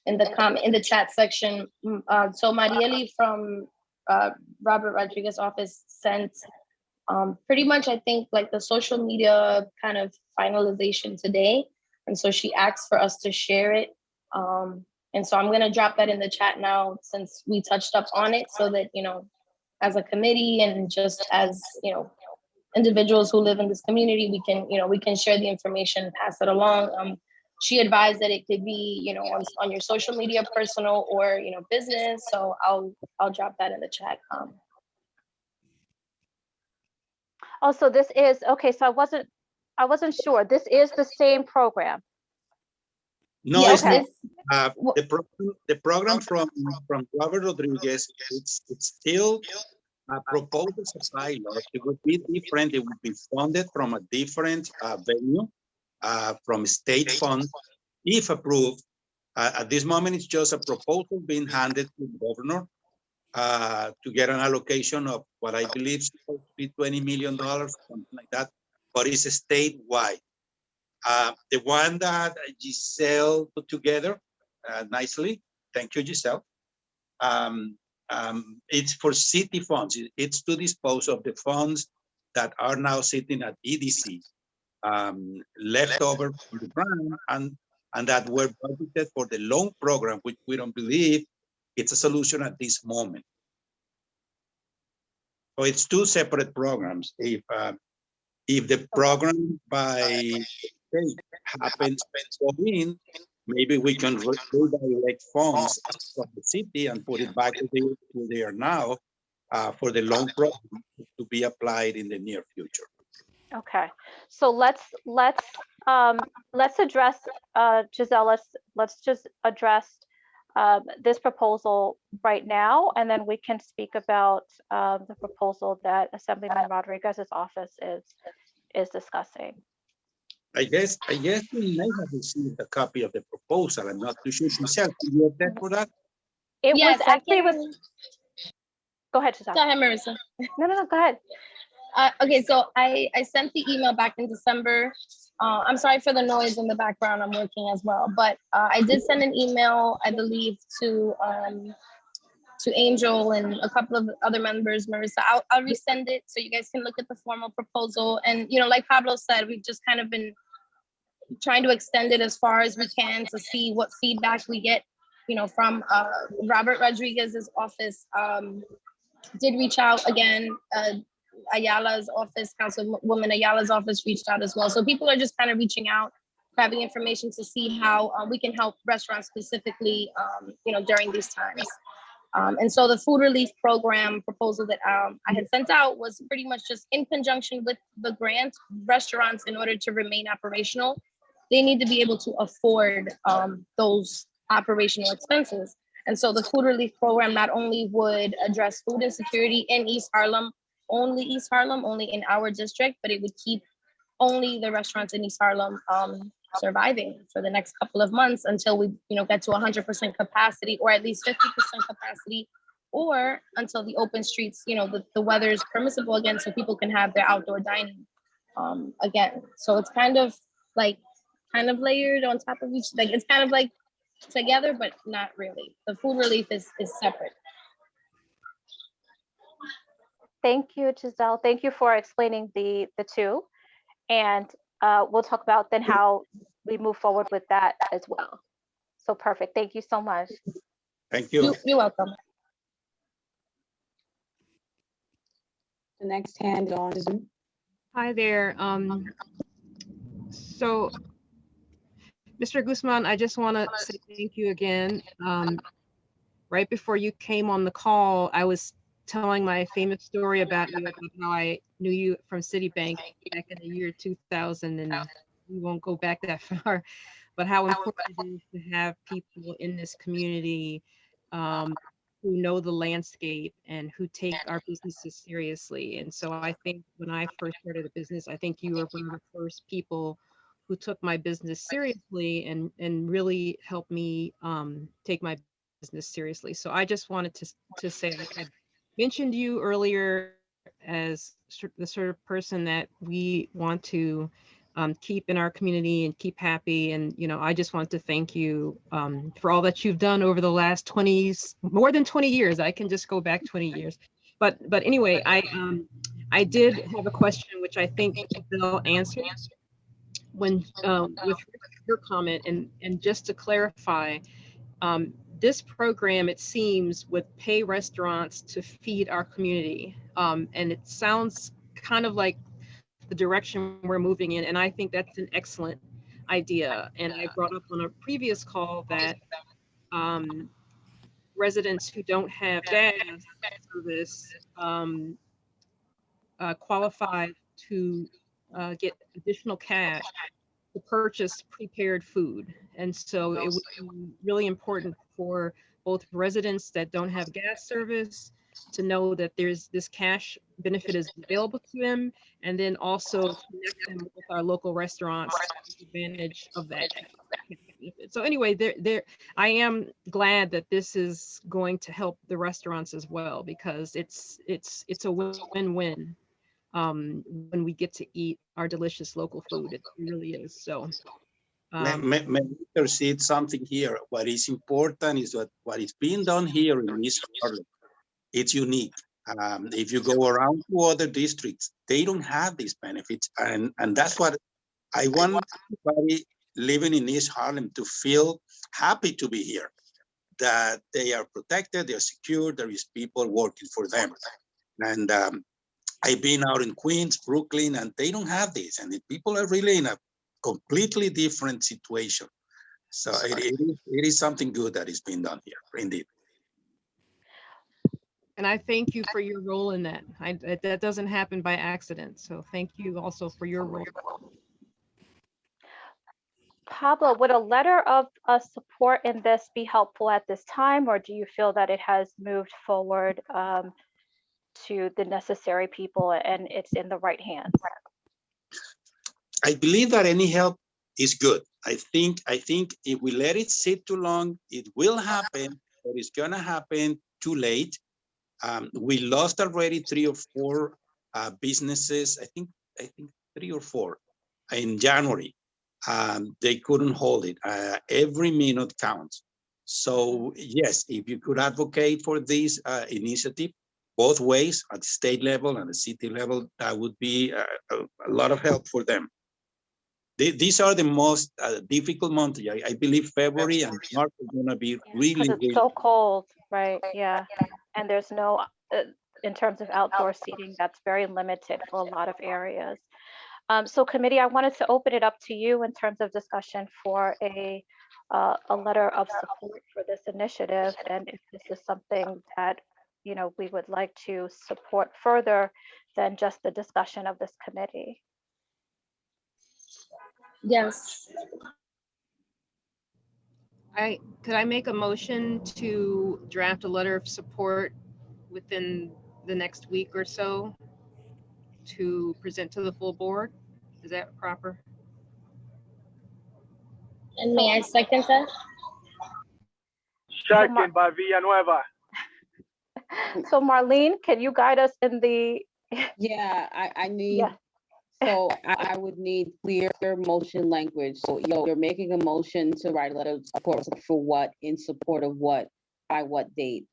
in the chat section. So Marieli from Robert Rodriguez's office sent pretty much, I think, like the social media kind of finalization today. And so she asked for us to share it. And so I'm gonna drop that in the chat now, since we touched up on it, so that, as a committee and just as, individuals who live in this community, we can share the information, pass it along. She advised that it could be, on your social media, personal or, business. So I'll drop that in the chat. Also, this is, okay, so I wasn't sure. This is the same program. No, Yes, it's not. The program from Robert Rodriguez, it's still proposed as a pilot. It would be different. It would be funded from a different venue, from state funds, if approved. At this moment, it's just a proposal being handed to the governor to get an allocation of what I believe is supposed to be $20 million, something like that, but it's statewide. The one that Giselle put together nicely, thank you, Giselle. It's for city funds. It's to dispose of the funds that are now sitting at EDC, left over from the grant, and that were budgeted for the loan program, which we don't believe it's a solution at this moment. So it's two separate programs. If the program by state happens to go in, maybe we can redirect funds from the city and put it back to where they are now for the loan program to be applied in the near future. Okay, so let's address, Giselle, let's just address this proposal right now, and then we can speak about the proposal that Assemblyman Rodriguez's office is discussing. I guess we may have received a copy of the proposal. I'm not too sure. Michelle, can you attest for that? It Yes, was I actually can. Go ahead, Giselle. Go ahead, Marissa. No, go ahead. Okay, so I sent the email back in December. I'm sorry for the noise in the background. I'm working as well, but I did send an email, I believe, to Angel and a couple of other members. Marissa, I'll resend it so you guys can look at the formal proposal. And like Pablo said, we've just kind of been trying to extend it as far as we can to see what feedback we get, from Robert Rodriguez's office. Did reach out again. Ayala's office, Councilwoman Ayala's office reached out as well. So people are just kind of reaching out, grabbing information to see how we can help restaurants specifically, during these times. And so the food relief program proposal that I had sent out was pretty much just in conjunction with the grant. Restaurants, in order to remain operational, they need to be able to afford those operational expenses. And so the food relief program not only would address food insecurity in East Harlem, only in our district, but it would keep only the restaurants in East Harlem surviving for the next couple of months until we get to 100% capacity, or at least 50% capacity, or until the open streets, the weather is permissible again, so people can have their outdoor dining again. So it's kind of layered on top of each, it's kind of like together, but not really. The food relief is separate. Thank you, Giselle. Thank you for explaining the two. And we'll talk about then how we move forward with that as well. So perfect. Thank you so much. Thank you. You're welcome. The next hand is on Zoom. Hi there. So, Mr. Guzman, I just want to say thank you again. Right before you came on the call, I was telling my famous story about you, about how I knew you from Citibank back in the year 2000, and we won't go back that far, but how important it is to have people in this community who know the landscape and who take our businesses seriously. And so I think when I first started a business, I think you were one of the first people who took my business seriously and really helped me take my business seriously. So I just wanted to say I mentioned you earlier as the sort of person that we want to keep in our community and keep happy. And, I just want to thank you for all that you've done over the last more than 20 years. I can just go back 20 years. But anyway, I did have a question, which I think they'll answer with your comment. And just to clarify, this program, it seems, would pay restaurants to feed our community. And it sounds kind of like the direction we're moving in. And I think that's an excellent idea. And I brought up on a previous call that residents who don't have gas service qualify to get additional cash to purchase prepared food. And so it would be really important for both residents that don't have gas service to know that there's this cash benefit is available to them, and then also connect them with our local restaurants to take advantage of that benefit. So anyway, I am glad that this is going to help the restaurants as well, because it's a win-win. When we get to eat our delicious local food, it really is. So May I see something here? What is important is what is being done here in East Harlem. It's unique. If you go around to other districts, they don't have these benefits, and that's what I want everybody living in East Harlem to feel happy to be here, that they are protected, they're secure, there is people working for them. And I've been out in Queens, Brooklyn, and they don't have this. And the people are really in a completely different situation. So it is something good that is being done here, indeed. And I thank you for your role in that. That doesn't happen by accident. So thank you also for your role. Pablo, would a letter of support in this be helpful at this time, or do you feel that it has moved forward to the necessary people and it's in the right hands? I believe that any help is good. I think if we let it sit too long, it will happen, but it's gonna happen too late. We lost already 3 or 4 businesses. I think 3 or 4 in January. They couldn't hold it. Every minute counts. So yes, if you could advocate for this initiative, both ways, at the state level and the city level, that would be a lot of help for them. These are the most difficult months. I believe February and March are going to be really, Because it's really so cold, right? Yeah. And there's no, in terms of outdoor seating, that's very limited for a lot of areas. So committee, I wanted to open it up to you in terms of discussion for a letter of support for this initiative. And if this is something that, you know, we would like to support further than just the discussion of this committee. Yes. Could I make a motion to draft a letter of support within the next week or so to present to the full board? Is that proper? And may I second that? Second by Villanueva. So Marlene, can you guide us in the? Yeah, I need, Yeah. so I would need clear motion language. So you're making a motion to write a letter of support for what, in support of what, by what date?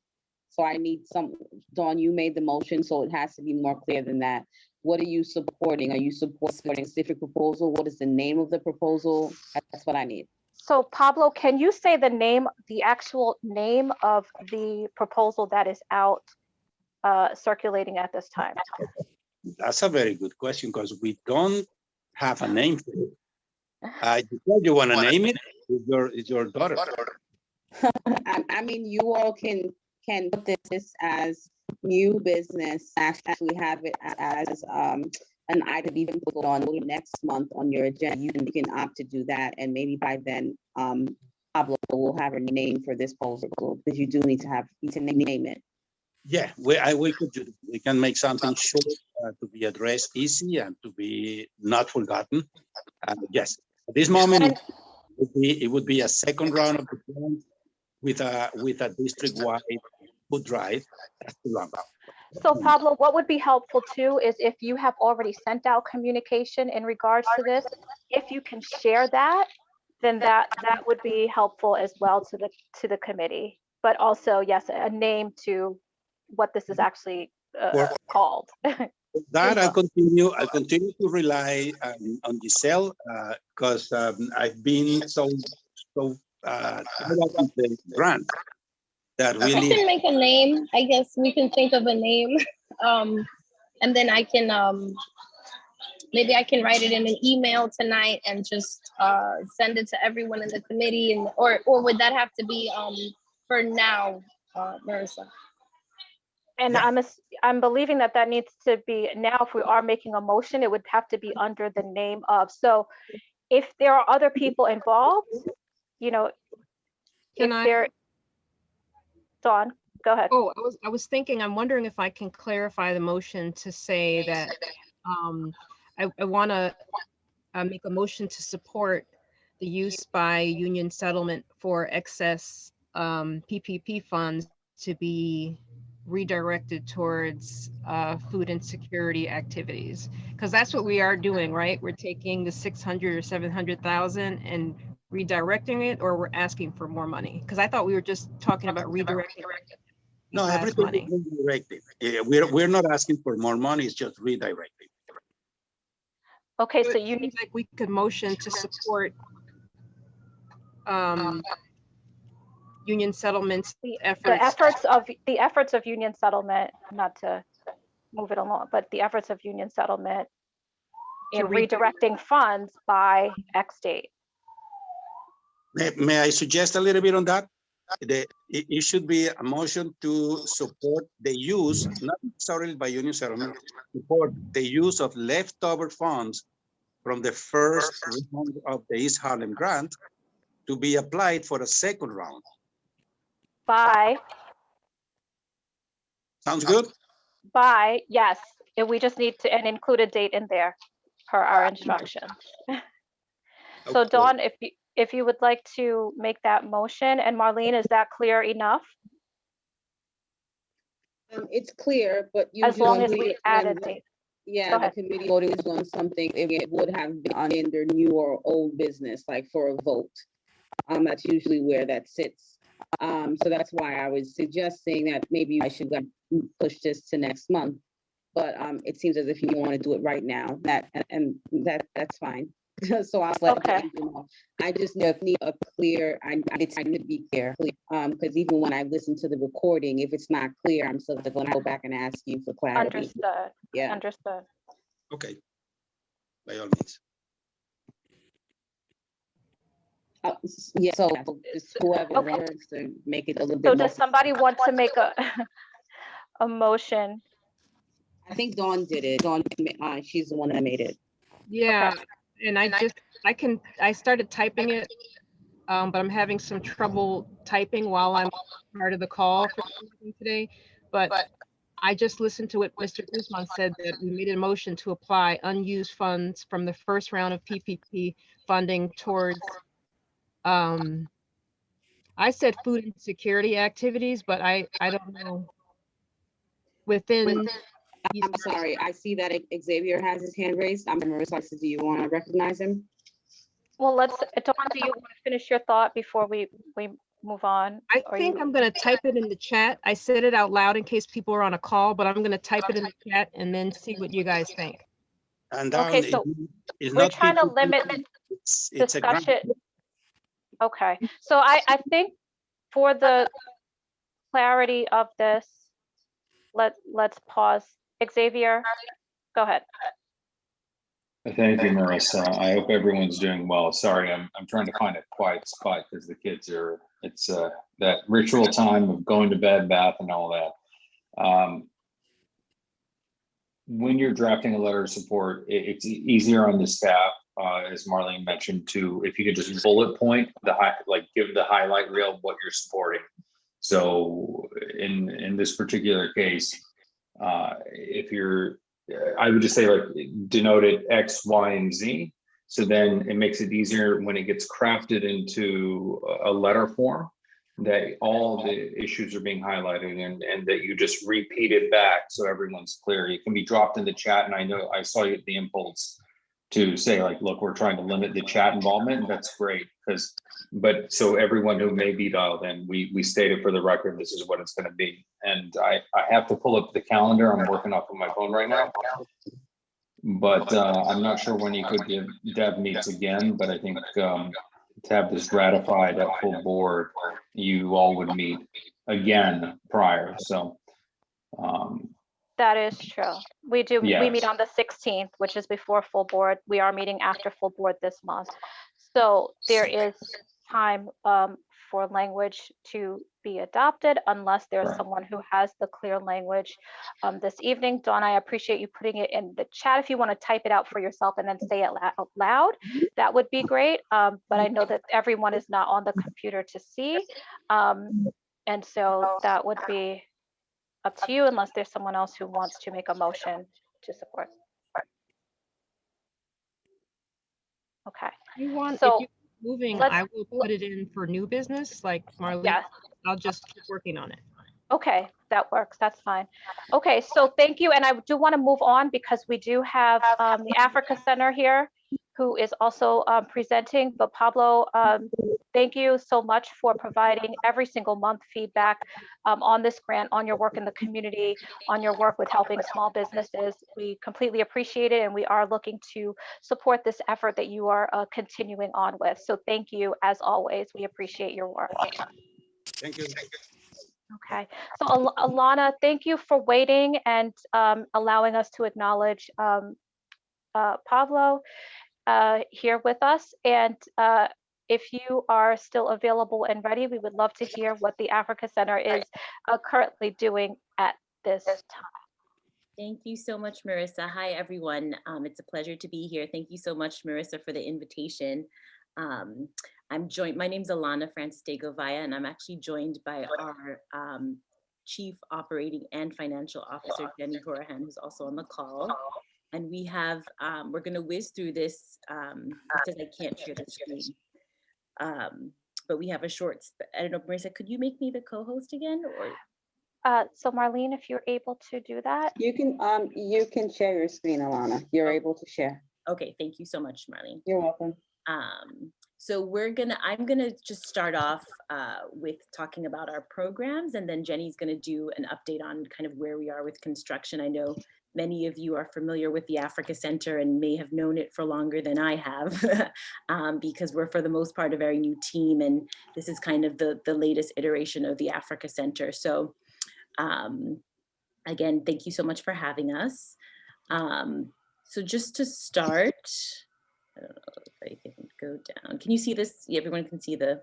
So I need some, Dawn, you made the motion, so it has to be more clear than that. What are you supporting? Are you supporting a specific proposal? What is the name of the proposal? That's what I need. So Pablo, can you say the actual name of the proposal that is out circulating at this time? That's a very good question because we don't have a name for it. You want to name it? It's your daughter. I mean, you all can put this as new business, actually have it as an item even put on next month on your agenda. You can opt to do that, and maybe by then Pablo will have a name for this proposal, because you do need to name it. Yeah, we can make something short to be addressed easy and to be not forgotten. Yes, at this moment it would be a second round of the plan with a district-wide food drive. That's the long round. So Pablo, what would be helpful too is if you have already sent out communication in regards to this, if you can share that, then that would be helpful as well to the committee. But also, yes, a name to what this is actually called. That I'll continue to rely on Giselle because I've been so the grant that really. I can make a name. I guess we can think of a name, and then I can maybe I can write it in an email tonight and just send it to everyone in the committee, and or would that have to be for now, Marissa? And yeah. I'm believing that needs to be now. If we are making a motion, it would have to be under the name of. So, if there are other people involved, you know, Dawn, go ahead. Oh, I was thinking. I'm wondering if I can clarify the motion to say that I want to make a motion to support the use by union settlement for excess PPP funds to be redirected towards food insecurity activities, because that's what we are doing, right? We're taking the 600 or 700,000 and redirecting it, or we're asking for more money? Because I thought we were just talking about redirecting. No, everything is redirected. We're not asking for more money, it's just redirecting. Okay, so you need, like, we could motion to support union settlements the efforts of union settlement, not to. move it along. But the efforts of union settlement To in redirecting funds by X date. May I suggest a little bit on that? It should be a motion to support the use, not necessarily by union settlement, support the use of leftover funds from the first round of the East Harlem grant to be applied for a second round. By, Sounds good? yes, and we just need to, and include a date in there per our instructions. So Okay. Dawn, if you would like to make that motion, and Marlene, is that clear enough? It's clear, but As usually long when as we add a date. yeah, Go the ahead. committee voting is on something, it would have been under new or old business, like for a vote. That's usually where that sits. So that's why I was suggesting that maybe I should push this to next month. But it seems as if you want to do it right now. That's fine. So I'll let Okay. you know. I just need a clear. I need to be clear. Because even when I listen to the recording, if it's not clear, I'm still going to go back and ask you for clarity. Understood. Yeah. Understood. Okay. By all means. Yeah. So just whoever Okay. wants to make it a little bit So more. does somebody want to make a motion? I think Dawn did it. Dawn, she's the one that made it. Yeah, and I started typing it, but I'm having some trouble typing while I'm part of the call for today. But I just listened to what Mr. Guzman said, that we made a motion to apply unused funds from the first round of PPP funding towards, I said food insecurity activities, but I don't know. Within. I'm sorry, I see that Xavier has his hand raised. I'm Marissa. Do you want to recognize him? Well, Dawn, do you want to finish your thought before we move on? I think I'm going to type it in the chat. I said it out loud in case people are on a call, but I'm going to type it in the chat and then see what you guys think. And Okay, so it's we're not trying to PPP, limit it's a grant. discussion. Okay, so I think for the clarity of this, let's pause. Xavier, go ahead. Thank you, Marissa. I hope everyone's doing well. Sorry, I'm trying to find a quiet spot because the kids are, it's that ritual time of going to bed, bath, and all that. When you're drafting a letter of support, it's easier on the staff, as Marlene mentioned, to, if you could just bullet point give the highlight reel of what you're supporting. So in this particular case, if you're, I would just say like denote it X, Y, and Z. So then it makes it easier when it gets crafted into a letter form, that all the issues are being highlighted and that you just repeat it back so everyone's clear. It can be dropped in the chat, and I know I saw you at the impulse to say like, look, we're trying to limit the chat involvement, and that's great, but so everyone who may be dialed in, we stated for the record, this is what it's going to be. And I have to pull up the calendar. I'm working off of my phone right now, but I'm not sure when you could give Deb meets again, but I think to have this ratified at full board, you all would meet again prior. So That is true. We do. Yes. We meet on the 16th, which is before full board. We are meeting after full board this month. So there is time for language to be adopted unless there's Right. someone who has the clear language this evening. Dawn, I appreciate you putting it in the chat. If you want to type it out for yourself and then say it out loud, that would be great. But I know that everyone is not on the computer to see. And so that would be up to you unless there's someone else who wants to make a motion to support. Okay. You want, So if you're moving, let's- I will put it in for new business, like Marlene. Yeah. I'll just keep working on it. Okay, that works. That's fine. Okay, so thank you. And I do want to move on because we do have the Africa Center here who is also presenting. But Pablo, thank you so much for providing every single month feedback on this grant, on your work in the community, on your work with helping small businesses. We completely appreciate it, and we are looking to support this effort that you are continuing on with. So thank you, as always. We appreciate your work. Thank you. Okay, so Alana, thank you for waiting and allowing us to acknowledge Pablo here with us. And if you are still available and ready, we would love to hear what the Africa Center is currently doing at this time. Thank you so much, Marissa. Hi, everyone. It's a pleasure to be here. Thank you so much, Marissa, for the invitation. My name's Alana Francis de Govaya, and I'm actually joined by our Chief Operating and Financial Officer, Jenny Horahan, who's also on the call. And we have, we're gonna whiz through this because I can't share the screen. But we have a short, I don't know, Marissa, could you make me the co-host again? Or? So Marlene, if you're able to do that. You can share your screen, Alana. You're able to share. Okay, thank you so much, Marlene. You're welcome. So I'm gonna just start off with talking about our programs, and then Jenny's gonna do an update on kind of where we are with construction. I know many of you are familiar with the Africa Center and may have known it for longer than I have, because we're for the most part a very new team, and this is kind of the latest iteration of the Africa Center. So again, thank you so much for having us. So just to start, I don't know if I can go down. Can you see this? Yeah, everyone can see the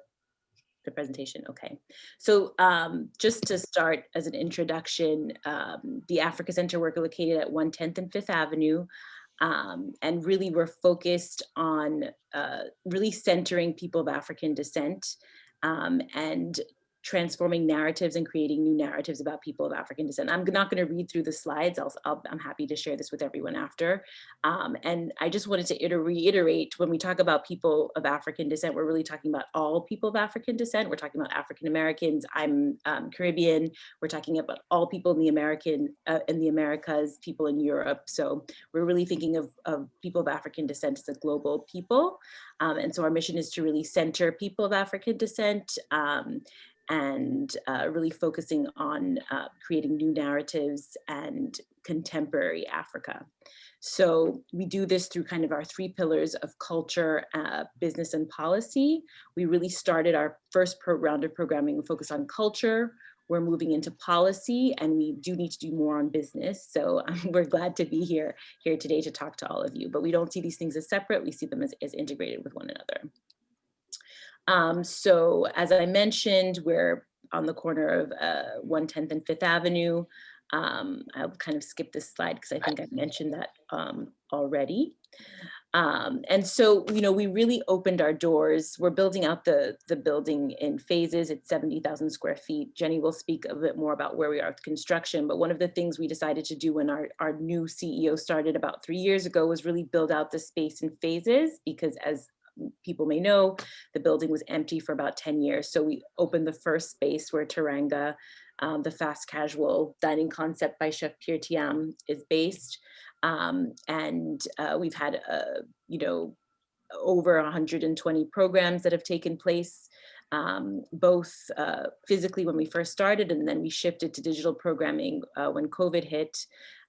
presentation. Okay. So just to start as an introduction, the Africa Center, we're located at 110th and 5th Avenue. And really we're focused on really centering people of African descent and transforming narratives and creating new narratives about people of African descent. I'm not going to read through the slides. I'm happy to share this with everyone after. And I just wanted to reiterate, when we talk about people of African descent, we're really talking about all people of African descent. We're talking about African Americans. I'm Caribbean. We're talking about all people in the Americas, people in Europe. So we're really thinking of people of African descent as a global people. And so our mission is to really center people of African descent and really focusing on creating new narratives and contemporary Africa. So we do this through kind of our 3 pillars of culture, business, and policy. We really started our first round of programming focused on culture. We're moving into policy, and we do need to do more on business. So we're glad to be here today to talk to all of you, but we don't see these things as separate. We see them as integrated with one another. So as I mentioned, we're on the corner of 110th and 5th Avenue. I'll kind of skip this slide because I think I've mentioned that already. And so, you know, we really opened our doors. We're building out the building in phases. It's 70,000 square feet. Jenny will speak a bit more about where we are with construction, but one of the things we decided to do when our new CEO started about 3 years ago was really build out the space in phases, because as people may know, the building was empty for about 10 years. So we opened the first space where Teranga, the fast casual dining concept by Chef Pierre Thiam, is based. And we've had, you know, over 120 programs that have taken place, both physically when we first started, and then we shifted to digital programming when COVID hit.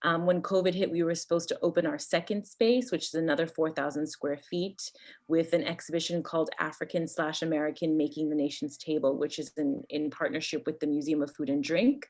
When COVID hit, we were supposed to open our second space, which is another 4,000 square feet, with an exhibition called African/American Making the Nation's Table, which is in partnership with the Museum of Food and Drink.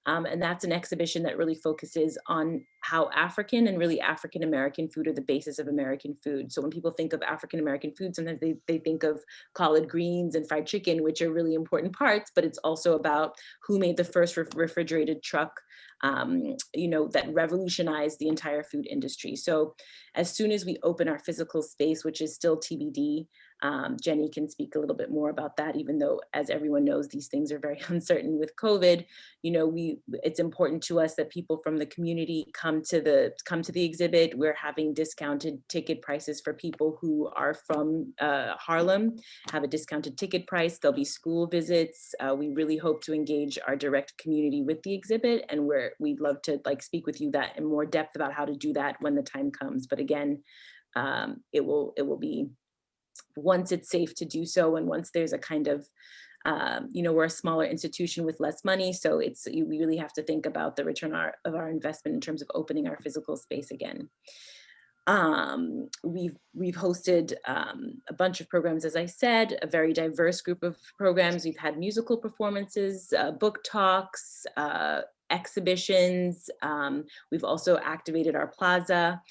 And that's an exhibition that really focuses on how African and really African American food are the basis of American food. So when people think of African American food, sometimes they think of collard greens and fried chicken, which are really important parts, but it's also about who made the first refrigerated truck, you know, that revolutionized the entire food industry. So as soon as we open our physical space, which is still TBD, Jenny can speak a little bit more about that, even though, as everyone knows, these things are very uncertain with COVID. You know, it's important to us that people from the community come to the exhibit. We're having discounted ticket prices for people who are from Harlem, have a discounted ticket price. There'll be school visits. We really hope to engage our direct community with the exhibit, and we'd love to speak with you that in more depth about how to do that when the time comes. But again, it will be once it's safe to do so, and once there's a kind of, you know, we're a smaller institution with less money, so we really have to think about the return of our investment in terms of opening our physical space again. We've hosted a bunch of programs, as I said, a very diverse group of programs. We've had musical performances, book talks, exhibitions. We've also activated our plaza.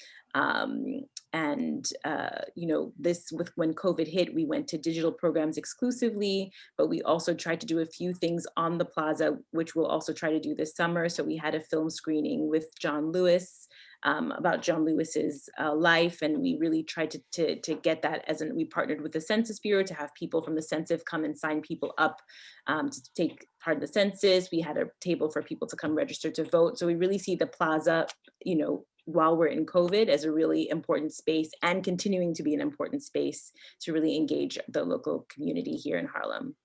This when COVID hit, we went to digital programs exclusively, but we also tried to do a few things on the plaza, which we'll also try to do this summer. So we had a film screening with John Lewis, about John Lewis's life, and we really tried to get that we partnered with the Census Bureau to have people from the census come and sign people up to take part in the census. We had a table for people to come register to vote. So we really see the plaza, while we're in COVID, as a really important space and continuing to be an important space to really engage the local community here in Harlem.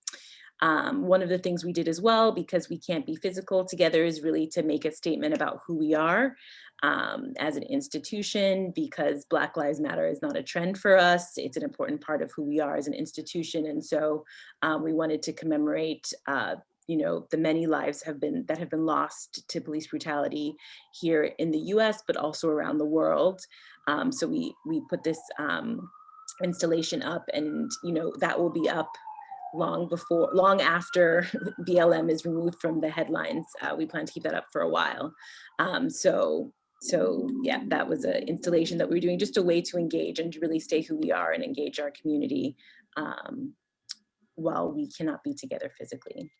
One of the things we did as well, because we can't be physical together, is really to make a statement about who we are as an institution, because Black Lives Matter is not a trend for us. It's an important part of who we are as an institution. And so we wanted to commemorate the many lives that have been lost to police brutality here in the US, but also around the world. So we put this installation up, and that will be up long after BLM is removed from the headlines. We plan to keep that up for a while. So yeah, that was an installation that we were doing, just a way to engage and to really stay who we are and engage our community while we cannot be together physically.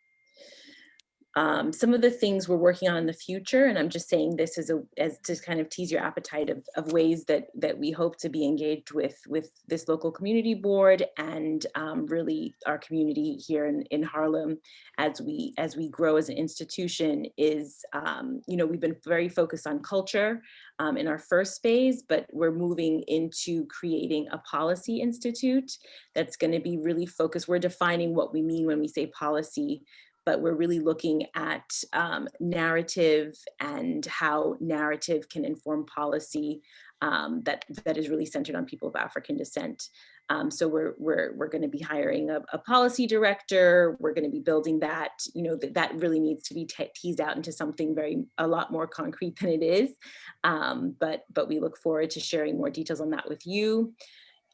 Some of the things we're working on in the future, and I'm just saying this as to kind of tease your appetite of ways that we hope to be engaged with this local community board and really our community here in Harlem as we grow as an institution, is we've been very focused on culture in our first phase, but we're moving into creating a policy institute that's going to be really focused. We're defining what we mean when we say policy, but we're really looking at narrative and how narrative can inform policy that is really centered on people of African descent. So we're going to be hiring a policy director. We're going to be building that. That really needs to be teased out into something a lot more concrete than it is. But we look forward to sharing more details on that with you.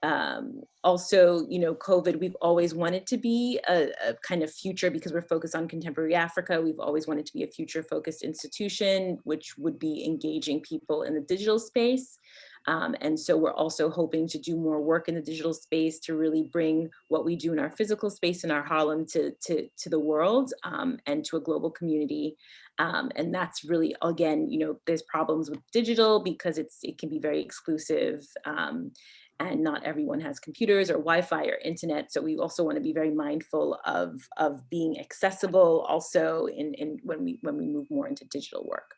Also, COVID, we've always wanted to be a kind of future, because we're focused on contemporary Africa. We've always wanted to be a future focused institution, which would be engaging people in the digital space. And so we're also hoping to do more work in the digital space to really bring what we do in our physical space in our Harlem to the world and to a global community. And that's really, again, there's problems with digital because it can be very exclusive. And not everyone has computers or Wi-Fi or internet. So we also want to be very mindful of being accessible also when we move more into digital work.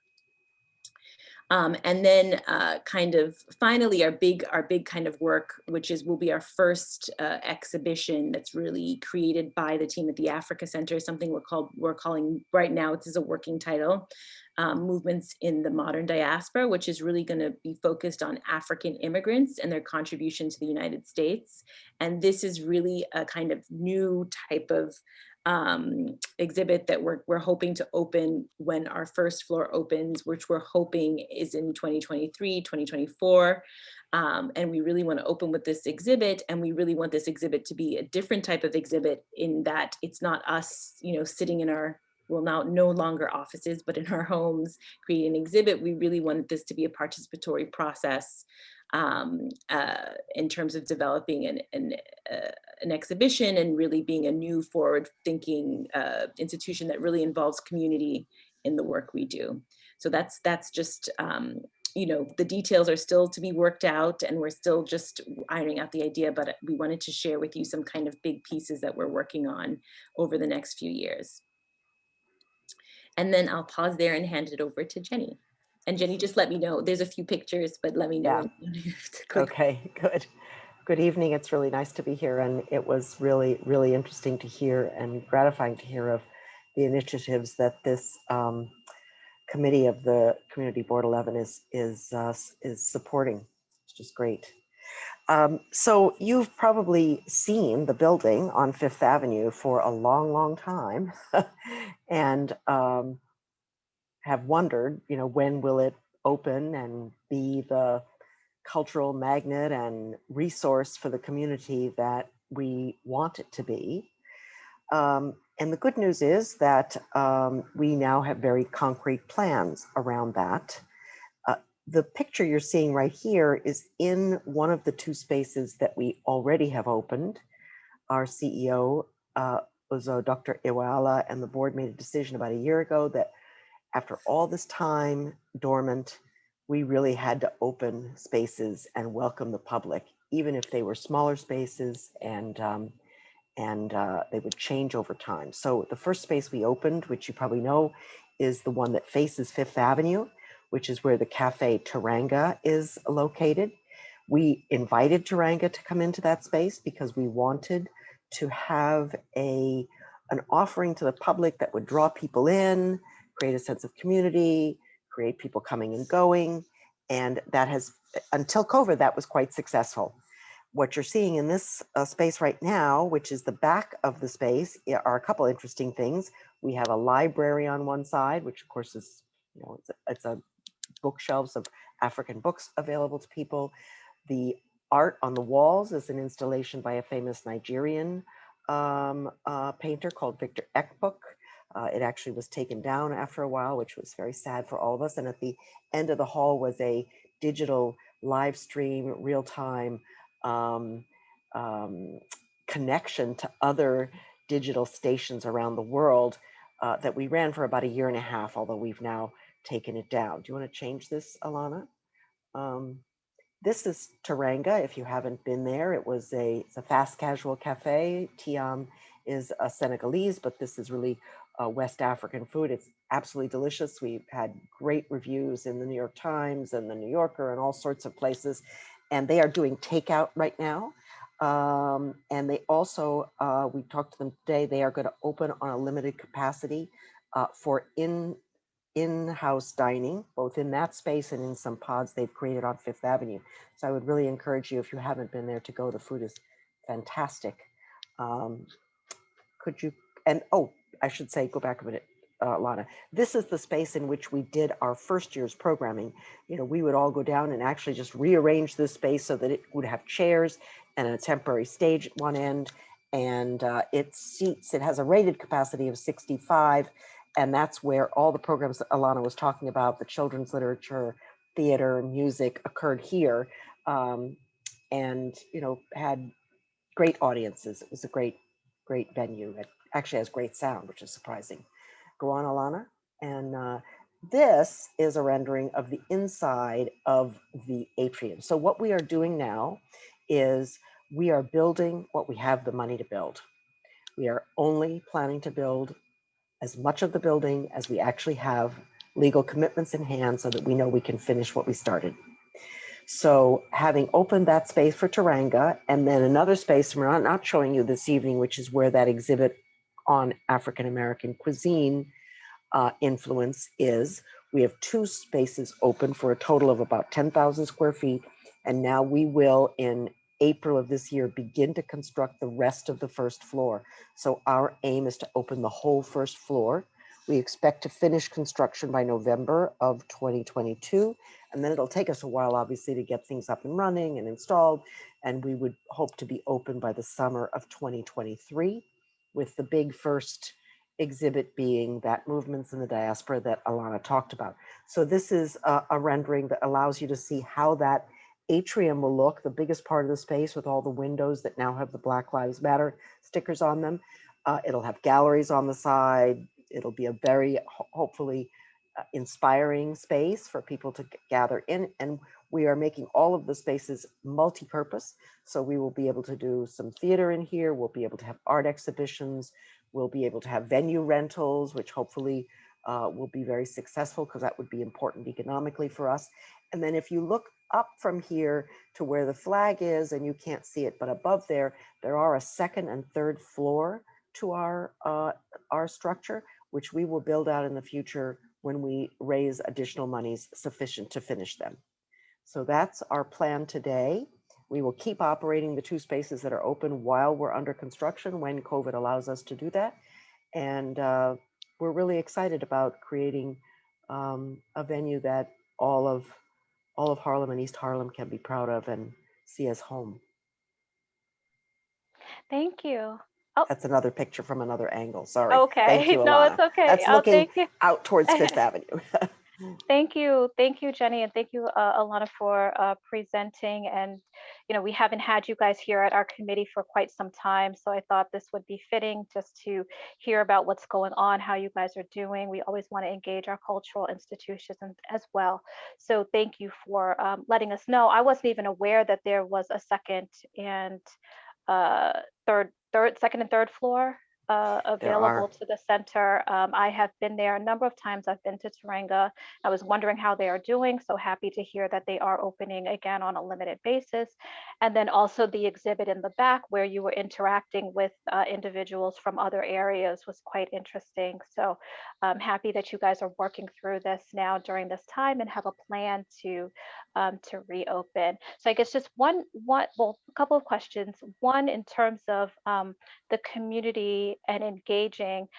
And then kind of finally, our big kind of work, which will be our first exhibition that's really created by the team at the Africa Center, something we're calling right now, this is a working title, Movements in the Modern Diaspora, which is really going to be focused on African immigrants and their contribution to the United States. And this is really a kind of new type of exhibit that we're hoping to open when our first floor opens, which we're hoping is in 2023, 2024. And we really want to open with this exhibit, and we really want this exhibit to be a different type of exhibit in that it's not us, sitting in our, well, now no longer offices, but in our homes, creating an exhibit. We really wanted this to be a participatory process in terms of developing an exhibition and really being a new forward-thinking institution that really involves community in the work we do. So that's just, the details are still to be worked out, and we're still just ironing out the idea, but we wanted to share with you some kind of big pieces that we're working on over the next few years. And then I'll pause there and hand it over to Jenny. And Jenny, just let me know. There's a few pictures, but let me know. Yeah. Okay, good. Good evening. It's really nice to be here. And it was really, really interesting to hear and gratifying to hear of the initiatives that this committee of the Community Board 11 is supporting. It's just great. So you've probably seen the building on Fifth Avenue for a long, long time and have wondered, when will it open and be the cultural magnet and resource for the community that we want it to be. And the good news is that we now have very concrete plans around that. The picture you're seeing right here is in one of the two spaces that we already have opened. Our CEO, Dr. Iwala, and the board made a decision about a year ago that after all this time dormant, we really had to open spaces and welcome the public, even if they were smaller spaces and they would change over time. So the first space we opened, which you probably know, is the one that faces Fifth Avenue, which is where the Cafe Taranga is located. We invited Taranga to come into that space because we wanted to have an offering to the public that would draw people in, create a sense of community, create people coming and going. And that has, until COVID, that was quite successful. What you're seeing in this space right now, which is the back of the space, are a couple interesting things. We have a library on one side, which of course is, you know, it's a bookshelves of African books available to people. The art on the walls is an installation by a famous Nigerian painter called Victor Ekpok. It actually was taken down after a while, which was very sad for all of us. And at the end of the hall was a digital live stream, real-time connection to other digital stations around the world that we ran for about a year and a half, although we've now taken it down. Do you want to change this, Alana? This is Taranga, if you haven't been there. It's a fast casual cafe. Tiam is a Senegalese, but this is really West African food. It's absolutely delicious. We've had great reviews in the New York Times and the New Yorker and all sorts of places. And they are doing takeout right now. And they also, we talked to them today, they are going to open on a limited capacity for in-house dining, both in that space and in some pods they've created on Fifth Avenue. So I would really encourage you, if you haven't been there, to go. The food is fantastic. Could you, and oh, I should say, go back a minute, Lana. This is the space in which we did our first year's programming. You know, we would all go down and actually just rearrange this space so that it would have chairs and a temporary stage at one end. And it has a rated capacity of 65. And that's where all the programs that Alana was talking about, the children's literature, theater, music, occurred here. And, you know, had great audiences. It was a great venue. It actually has great sound, which is surprising. Go on, Alana. And this is a rendering of the inside of the atrium. So what we are doing now is we are building what we have the money to build. We are only planning to build as much of the building as we actually have legal commitments in hand so that we know we can finish what we started. So having opened that space for Taranga, and then another space we're not showing you this evening, which is where that exhibit on African-American cuisine influence is. We have two spaces open for a total of about 10,000 square feet. And now we will, in April of this year, begin to construct the rest of the first floor. So our aim is to open the whole first floor. We expect to finish construction by November of 2022. And then it'll take us a while, obviously, to get things up and running and installed. And we would hope to be open by the summer of 2023, with the big first exhibit being that movements in the diaspora that Alana talked about. So this is a rendering that allows you to see how that atrium will look, the biggest part of the space with all the windows that now have the Black Lives Matter stickers on them. It'll have galleries on the side. It'll be a very, hopefully, inspiring space for people to gather in. And we are making all of the spaces multi-purpose. So we will be able to do some theater in here. We'll be able to have art exhibitions. We'll be able to have venue rentals, which hopefully will be very successful because that would be important economically for us. And then if you look up from here to where the flag is, and you can't see it, but above there are a second and third floor to our structure, which we will build out in the future when we raise additional monies sufficient to finish them. So that's our plan today. We will keep operating the two spaces that are open while we're under construction when COVID allows us to do that. And we're really excited about creating a venue that all all of Harlem and East Harlem can be proud of and see as home. Thank you. Oh, That's another picture from another angle. Sorry. okay. Thank you, No, it's Alana. okay. That's Oh, looking thank you. out towards Fifth Avenue. Thank you, Jenny, and thank you, Alana, for presenting. And we haven't had you guys here at our committee for quite some time, so I thought this would be fitting just to hear about what's going on, how you guys are doing. We always want to engage our cultural institutions as well. So thank you for letting us know. I wasn't even aware that there was a second and second and third floor available to the center. I have been there a number of times. I've been to Taringa. I was wondering how they are doing. So happy to hear that they are opening again on a limited basis. And then also the exhibit in the back where you were interacting with individuals from other areas was quite interesting. So I'm happy that you guys are working through this now during this time and have a plan to reopen. So I guess just a couple of questions. One, in terms of the community and engaging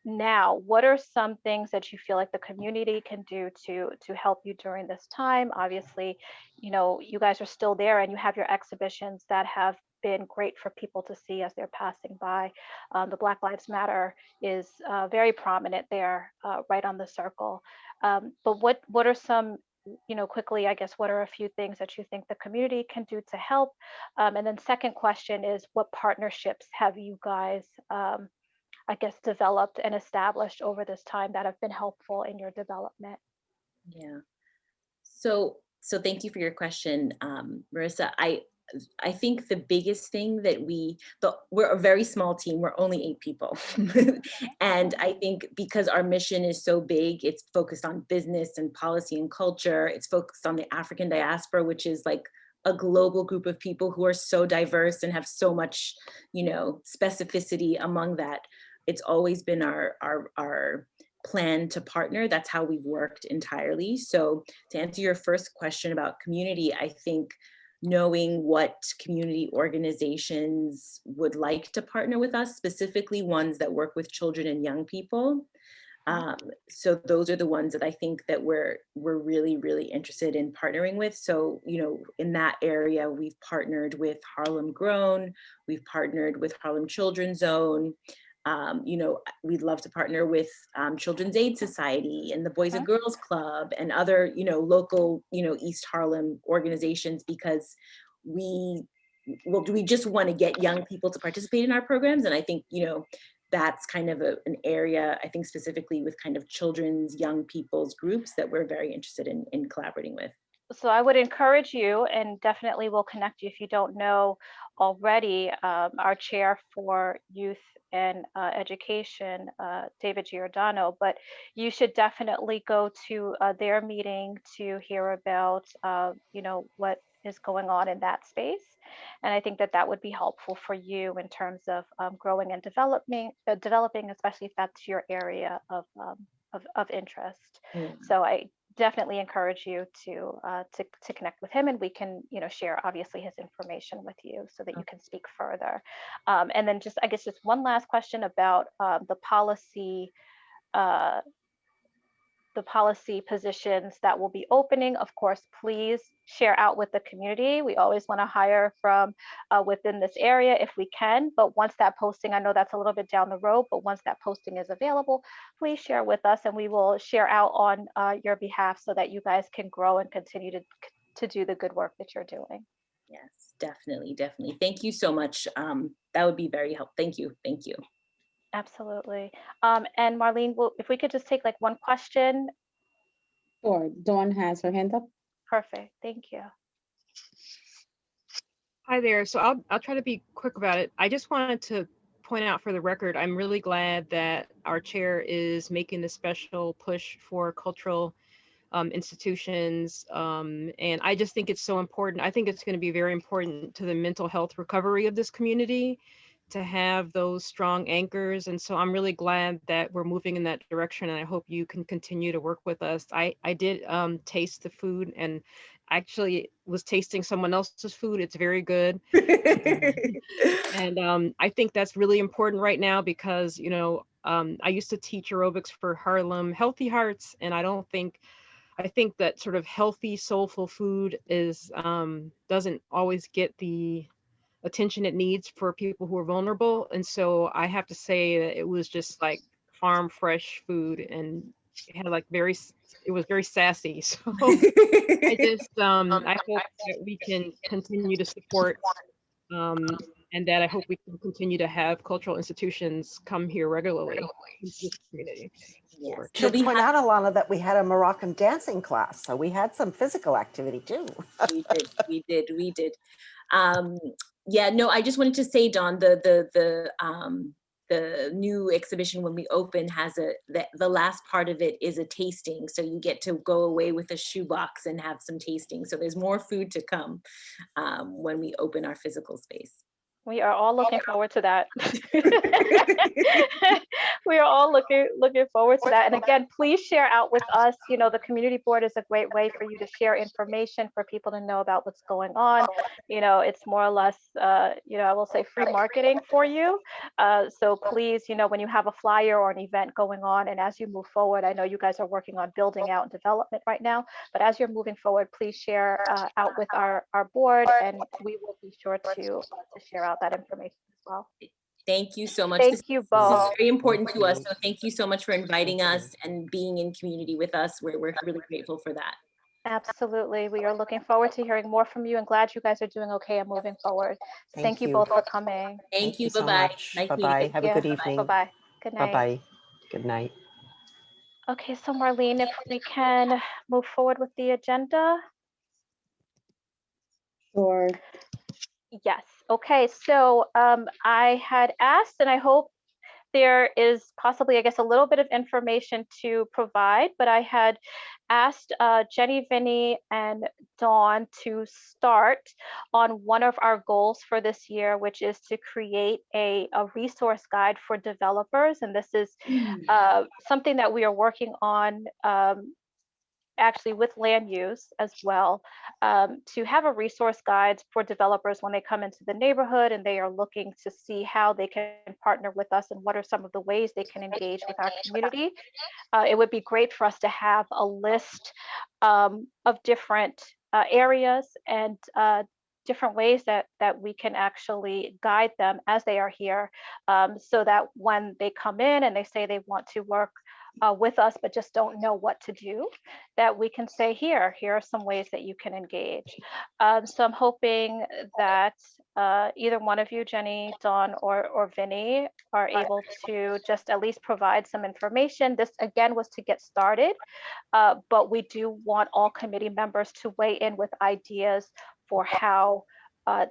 now, what are some things that you feel like the community can do to help you during this time? Obviously, you guys are still there and you have your exhibitions that have been great for people to see as they're passing by. The Black Lives Matter is very prominent there, right on the circle. But what are some, quickly, I guess, what are a few things that you think the community can do to help? And then second question is, what partnerships have you guys, I guess, developed and established over this time that have been helpful in your development? Yeah. So thank you for your question, Marissa. I think the biggest thing that we're a very small team, we're only 8 people. And I think because our mission is so big, it's focused on business and policy and culture. It's focused on the African diaspora, which is like a global group of people who are so diverse and have so much, specificity among that. It's always been our plan to partner. That's how we've worked entirely. So to answer your first question about community, I think knowing what community organizations would like to partner with us, specifically ones that work with children and young people. So those are the ones that I think that we're really, really interested in partnering with. So, in that area, we've partnered with Harlem Grown, we've partnered with Harlem Children's Zone. We'd love to partner with Children's Aid Society and the Boys and Girls Club and other, local, East Harlem organizations, because we just want to get young people to participate in our programs. And I think, that's kind of an area, I think specifically with kind of children's, young people's groups that we're very interested in collaborating with. So I would encourage you, and definitely will connect you if you don't know already, our chair for youth and education, David Giordano, but you should definitely go to their meeting to hear about, what is going on in that space. And I think that would be helpful for you in terms of growing and developing, especially if that's your area of interest. So I definitely encourage you to connect with him, and we can share obviously his information with you so that you can speak further. And then just, I guess, just one last question about the policy positions that will be opening. Of course, please share out with the community. We always want to hire from within this area if we can, but once that posting, I know that's a little bit down the road, but once that posting is available, please share with us and we will share out on your behalf so that you guys can grow and continue to do the good work that you're doing. Yes, definitely. Thank you so much. That would be very helpful. Thank you. Absolutely. And Marlene, if we could just take like one question. Sure. Dawn has her hand up. Perfect. Thank you. Hi there. So I'll try to be quick about it. I just wanted to point out for the record, I'm really glad that our chair is making this special push for cultural institutions. And I just think it's so important. I think it's going to be very important to the mental health recovery of this community to have those strong anchors. And so I'm really glad that we're moving in that direction. And I hope you can continue to work with us. I did taste the food and actually was tasting someone else's food. It's very good. And I think that's really important right now because, I used to teach aerobics for Harlem Healthy Hearts. And I don't think I think that sort of healthy, soulful food is doesn't always get the attention it needs for people who are vulnerable. And so I have to say that it was just like farm fresh food, and it had like it was very sassy. So I just I hope that we can continue to support and that I hope we can continue to have cultural institutions come here regularly in this community. Yes. Should point out, Alana, that we had a Moroccan dancing class, so we had some physical activity too. we did. Yeah, no, I just wanted to say, Dawn, the new exhibition when we open has the last part of it is a tasting, so you get to go away with a shoebox and have some tasting. So there's more food to come when we open our physical space. We are all looking forward to that. We are all looking forward to that. And again, please share out with us. You know, the community board is a great way for you to share information, for people to know about what's going on. You know, it's more or less, you know, I will say free marketing for you. So please, you know, when you have a flyer or an event going on, and as you move forward, I know you guys are working on building out and development right now, but as you're moving forward, please share out with our board, and we will be sure to share out that information as well. Thank you so much. Thank you both. This is very important to us. So thank you so much for inviting us and being in community with us. We're really grateful for that. Absolutely. We are looking forward to hearing more from you, and glad you guys are doing okay and moving forward. Thank you both for coming. Thank you. so Bye-bye. much. Nice Bye-bye. meeting Have a good evening. Bye-bye. Good night. Bye-bye. Good night. Okay, so Marlene, if we can move forward with the agenda. Sure. Yes. Okay, so I had asked, and I hope there is possibly, I guess, a little bit of information to provide, but I had asked Jenny, Vinny, and Dawn to start on one of our goals for this year, which is to create a resource guide for developers. And this is something that we are working on actually with land use as well, to have a resource guide for developers when they come into the neighborhood and they are looking to see how they can partner with us and what are some of the ways they can engage with our community. It would be great for us to have a list of different areas and different ways that we can actually guide them as they are here, so that when they come in and they say they want to work with us but just don't know what to do, that we can say, here are some ways that you can engage. So I'm hoping that either one of you, Jenny, Dawn, or Vinny, are able to just at least provide some information. This again was to get started, but we do want all committee members to weigh in with ideas for how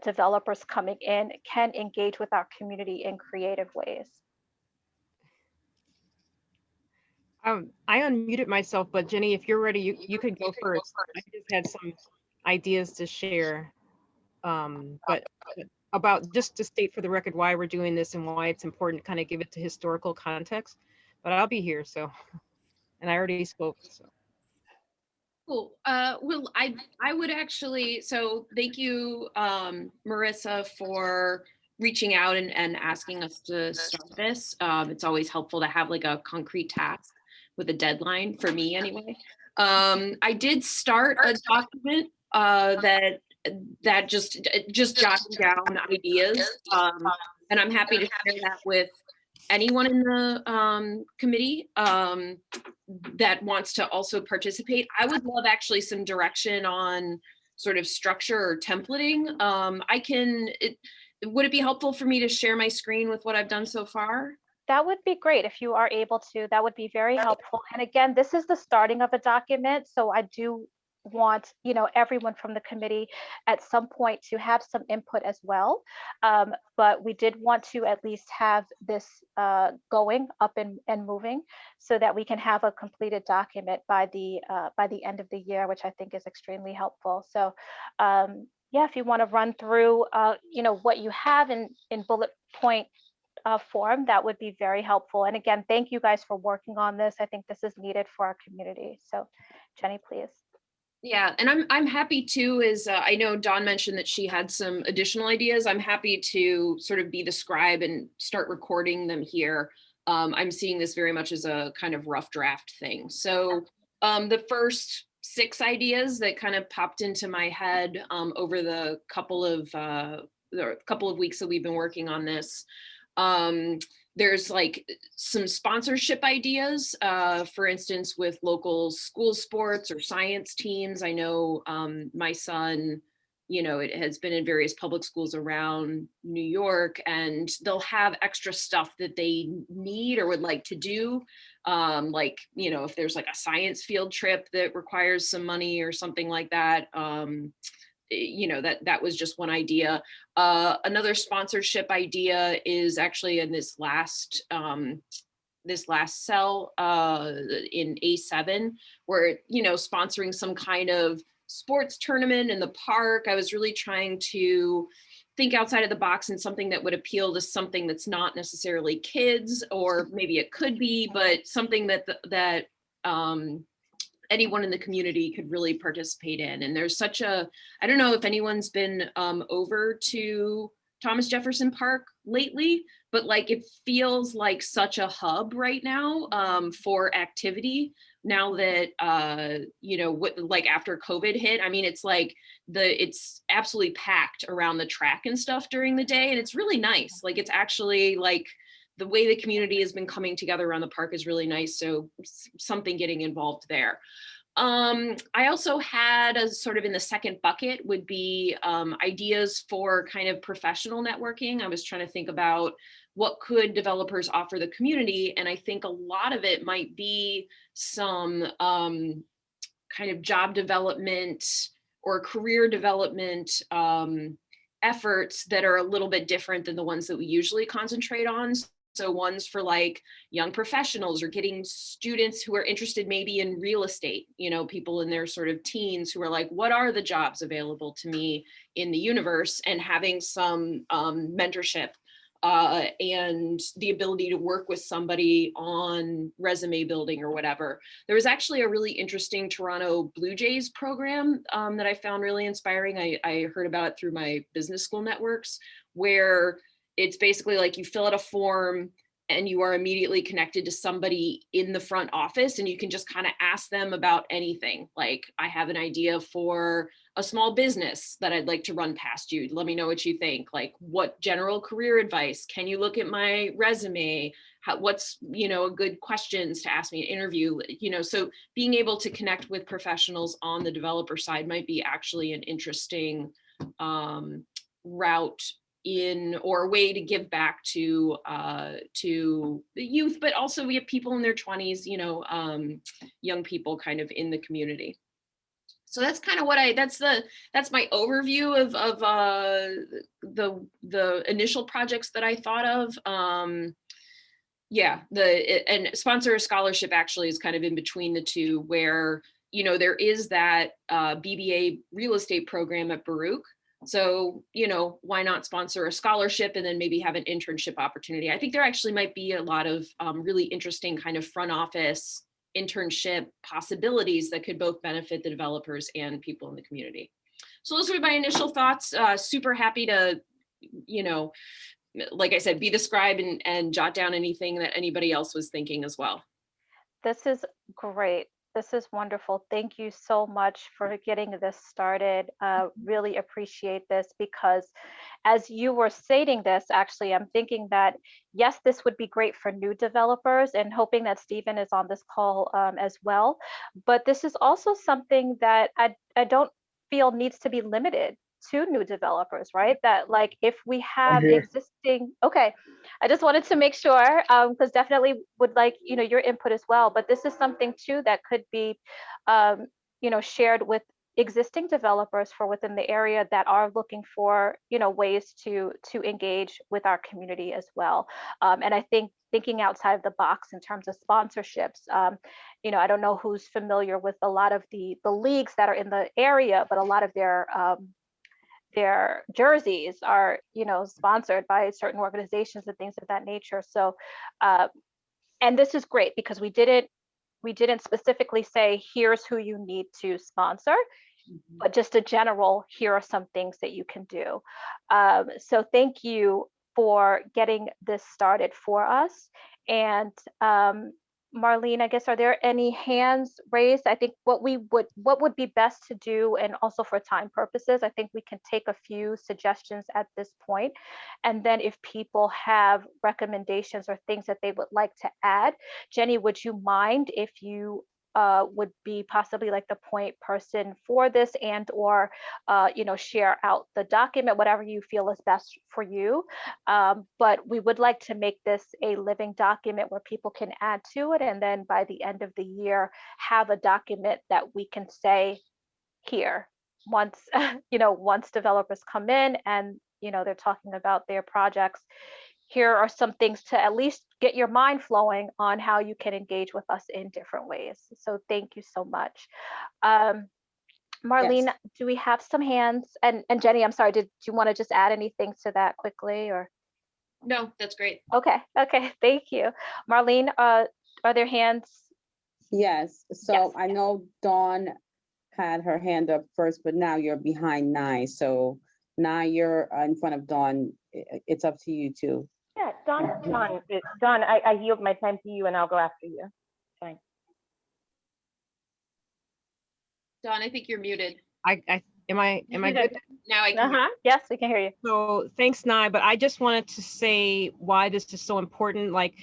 developers coming in can engage with our community in creative ways. I unmuted myself, but Jenny, if you're ready, you could go first. I just had some ideas to share, but about just to state for the record why we're doing this and why it's important to kind of give it to historical context. But I'll be here, so, and I already spoke, so. Cool. Well, I would actually, so thank you, Marissa, for reaching out and asking us to start this. It's always helpful to have like a concrete task with a deadline, for me anyway. I did start a document that just jotting down ideas, and I'm happy to share that with anyone in the committee that wants to also participate. I would love actually some direction on sort of structure or templating. Would it be helpful for me to share my screen with what I've done so far? That would be great if you are able to. That would be very helpful. And again, this is the starting of a document, so I do want, you know, everyone from the committee at some point to have some input as well. But we did want to at least have this going up and moving so that we can have a completed document by the end of the year, which I think is extremely helpful. So yeah, if you want to run through, you know, what you have in bullet point form, that would be very helpful. And again, thank you guys for working on this. I think this is needed for our community. So Jenny, please. Yeah, and I'm happy too, I know Dawn mentioned that she had some additional ideas. I'm happy to sort of be the scribe and start recording them here. I'm seeing this very much as a kind of rough draft thing. So the first 6 ideas that kind of popped into my head over the couple of weeks that we've been working on this. There's like some sponsorship ideas, for instance, with local school sports or science teams. I know my son, it has been in various public schools around New York, and they'll have extra stuff that they need or would like to do. Like, if there's like a science field trip that requires some money or something like that, that was just one idea. Another sponsorship idea is actually in this last cell in A7, where sponsoring some kind of sports tournament in the park. I was really trying to think outside of the box and something that would appeal to something that's not necessarily kids, or maybe it could be, but something that anyone in the community could really participate in. And there's such a, I don't know if anyone's been over to Thomas Jefferson Park lately, but like it feels like such a hub right now for activity now that, like after COVID hit. I mean, it's like it's absolutely packed around the track and stuff during the day. And it's really nice. Like it's actually like, the way the community has been coming together around the park is really nice. So something getting involved there. I also had a sort of in the second bucket would be ideas for kind of professional networking. I was trying to think about what could developers offer the community. And I think a lot of it might be some kind of job development or career development efforts that are a little bit different than the ones that we usually concentrate on. So ones for like young professionals or getting students who are interested maybe in real estate, people in their sort of teens who are like, what are the jobs available to me in the universe, and having some mentorship and the ability to work with somebody on resume building or whatever. There was actually a really interesting Toronto Blue Jays program that I found really inspiring. I heard about it through my business school networks, where it's basically like you fill out a form and you are immediately connected to somebody in the front office, and you can just kind of ask them about anything. Like, I have an idea for a small business that I'd like to run past you. Let me know what you think. Like, what general career advice? Can you look at my resume? What's, a good questions to ask me in an interview? So being able to connect with professionals on the developer side might be actually an interesting route or a way to give back to the youth, but also we have people in their 20s, young people kind of in the community. So that's kind of what that's my overview of the initial projects that I thought of. And sponsor a scholarship actually is kind of in between the two, where, there is that BBA real estate program at Baruch. So, why not sponsor a scholarship and then maybe have an internship opportunity? I think there actually might be a lot of really interesting kind of front office internship possibilities that could both benefit the developers and people in the community. So those were my initial thoughts. Super happy to, like I said, be the scribe and jot down anything that anybody else was thinking as well. This is great. This is wonderful. Thank you so much for getting this started. Really appreciate this, because as you were stating this, actually, I'm thinking that, yes, this would be great for new developers, and hoping that Stephen is on this call as well. But this is also something that I don't feel needs to be limited to new developers, right? That like if we have existing, okay, I just wanted to make sure, because definitely would like, your input as well. But this is something too that could be, shared with existing developers for within the area that are looking for, ways to engage with our community as well. And I think thinking outside of the box in terms of sponsorships, I don't know who's familiar with a lot of the leagues that are in the area, but a lot of their jerseys are, sponsored by certain organizations and things of that nature. So, and this is great because we didn't specifically say, here's who you need to sponsor, but just a general, here are some things that you can do. So thank you for getting this started for us. And Marlene, I guess, are there any hands raised? I think what would be best to do, and also for time purposes, I think we can take a few suggestions at this point. And then if people have recommendations or things that they would like to add, Jenny, would you mind if you would be possibly like the point person for this, and or share out the document, whatever you feel is best for you. But we would like to make this a living document where people can add to it, and then by the end of the year have a document that we can say here once once developers come in and they're talking about their projects. Here are some things to at least get your mind flowing on how you can engage with us in different ways. So thank you so much. Marlene, Yes. do we have some hands? And Jenny, I'm sorry, do you want to just add anything to that quickly, or? No, that's great. Okay, thank you. Marlene, are there hands? Yes, so Yes. I know Dawn had her hand up first, but now you're behind Nye. So Nye, you're in front of Dawn. It's up to you too. Yeah, Don, I yield my time to you and I'll go after you. Fine. Dawn, I think you're muted. Am I good? Now I can. Yes, we can hear you. So thanks, Nye, but I just wanted to say why this is so important. Like,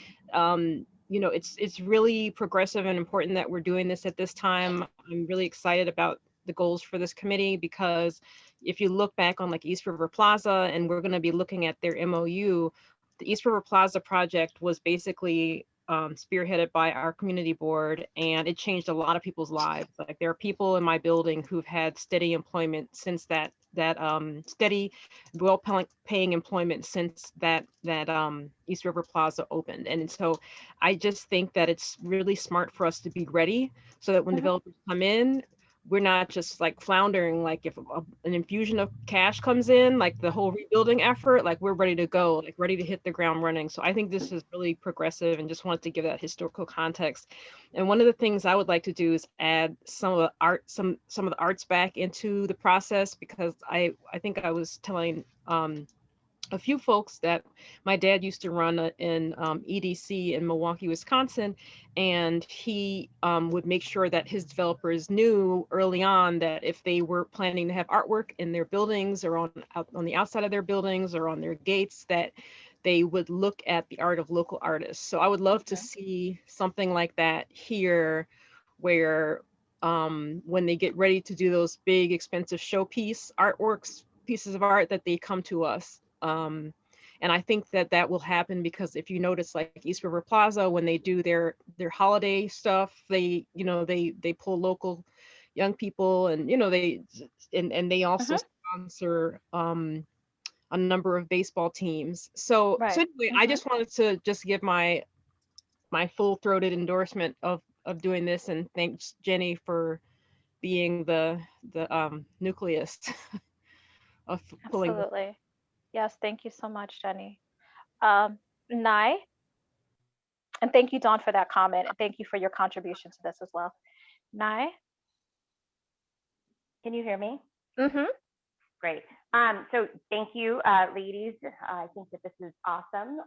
it's really progressive and important that we're doing this at this time. I'm really excited about the goals for this committee, because if you look back on like East River Plaza, and we're going to be looking at their MOU, the East River Plaza project was basically spearheaded by our community board, and it changed a lot of people's lives. Like, there are people in my building who've had steady employment since that steady, well-paying employment since that East River Plaza opened. And so I just think that it's really smart for us to be ready, so that when developers come in, we're not just like floundering. Like, if an infusion of cash comes in, like the whole rebuilding effort, like we're ready to go, like ready to hit the ground running. So I think this is really progressive, and just wanted to give that historical context. And one of the things I would like to do is add some of the art, some of the arts back into the process, because I think I was telling a few folks that my dad used to run in EDC in Milwaukee, Wisconsin, and he would make sure that his developers knew early on that if they were planning to have artwork in their buildings, or on the outside of their buildings, or on their gates, that they would look at the art of local artists. So I would love to see something like that here, where when they get ready to do those big, expensive showpiece artworks, pieces of art, that they come to us. And I think that will happen, because if you notice, like East River Plaza, when they do their holiday stuff, they pull local young people, and they also sponsor a number of baseball teams. So anyway, I just wanted to just give my full-throated endorsement of doing this, and thanks Jenny for being the nucleus of pulling. Absolutely. Yes, thank you so much, Jenny. Nye, and thank you, Dawn, for that comment, and thank you for your contribution to this as well. Nye? Can you hear me? Mm-hmm. Great. So thank you, ladies. I think that this is awesome.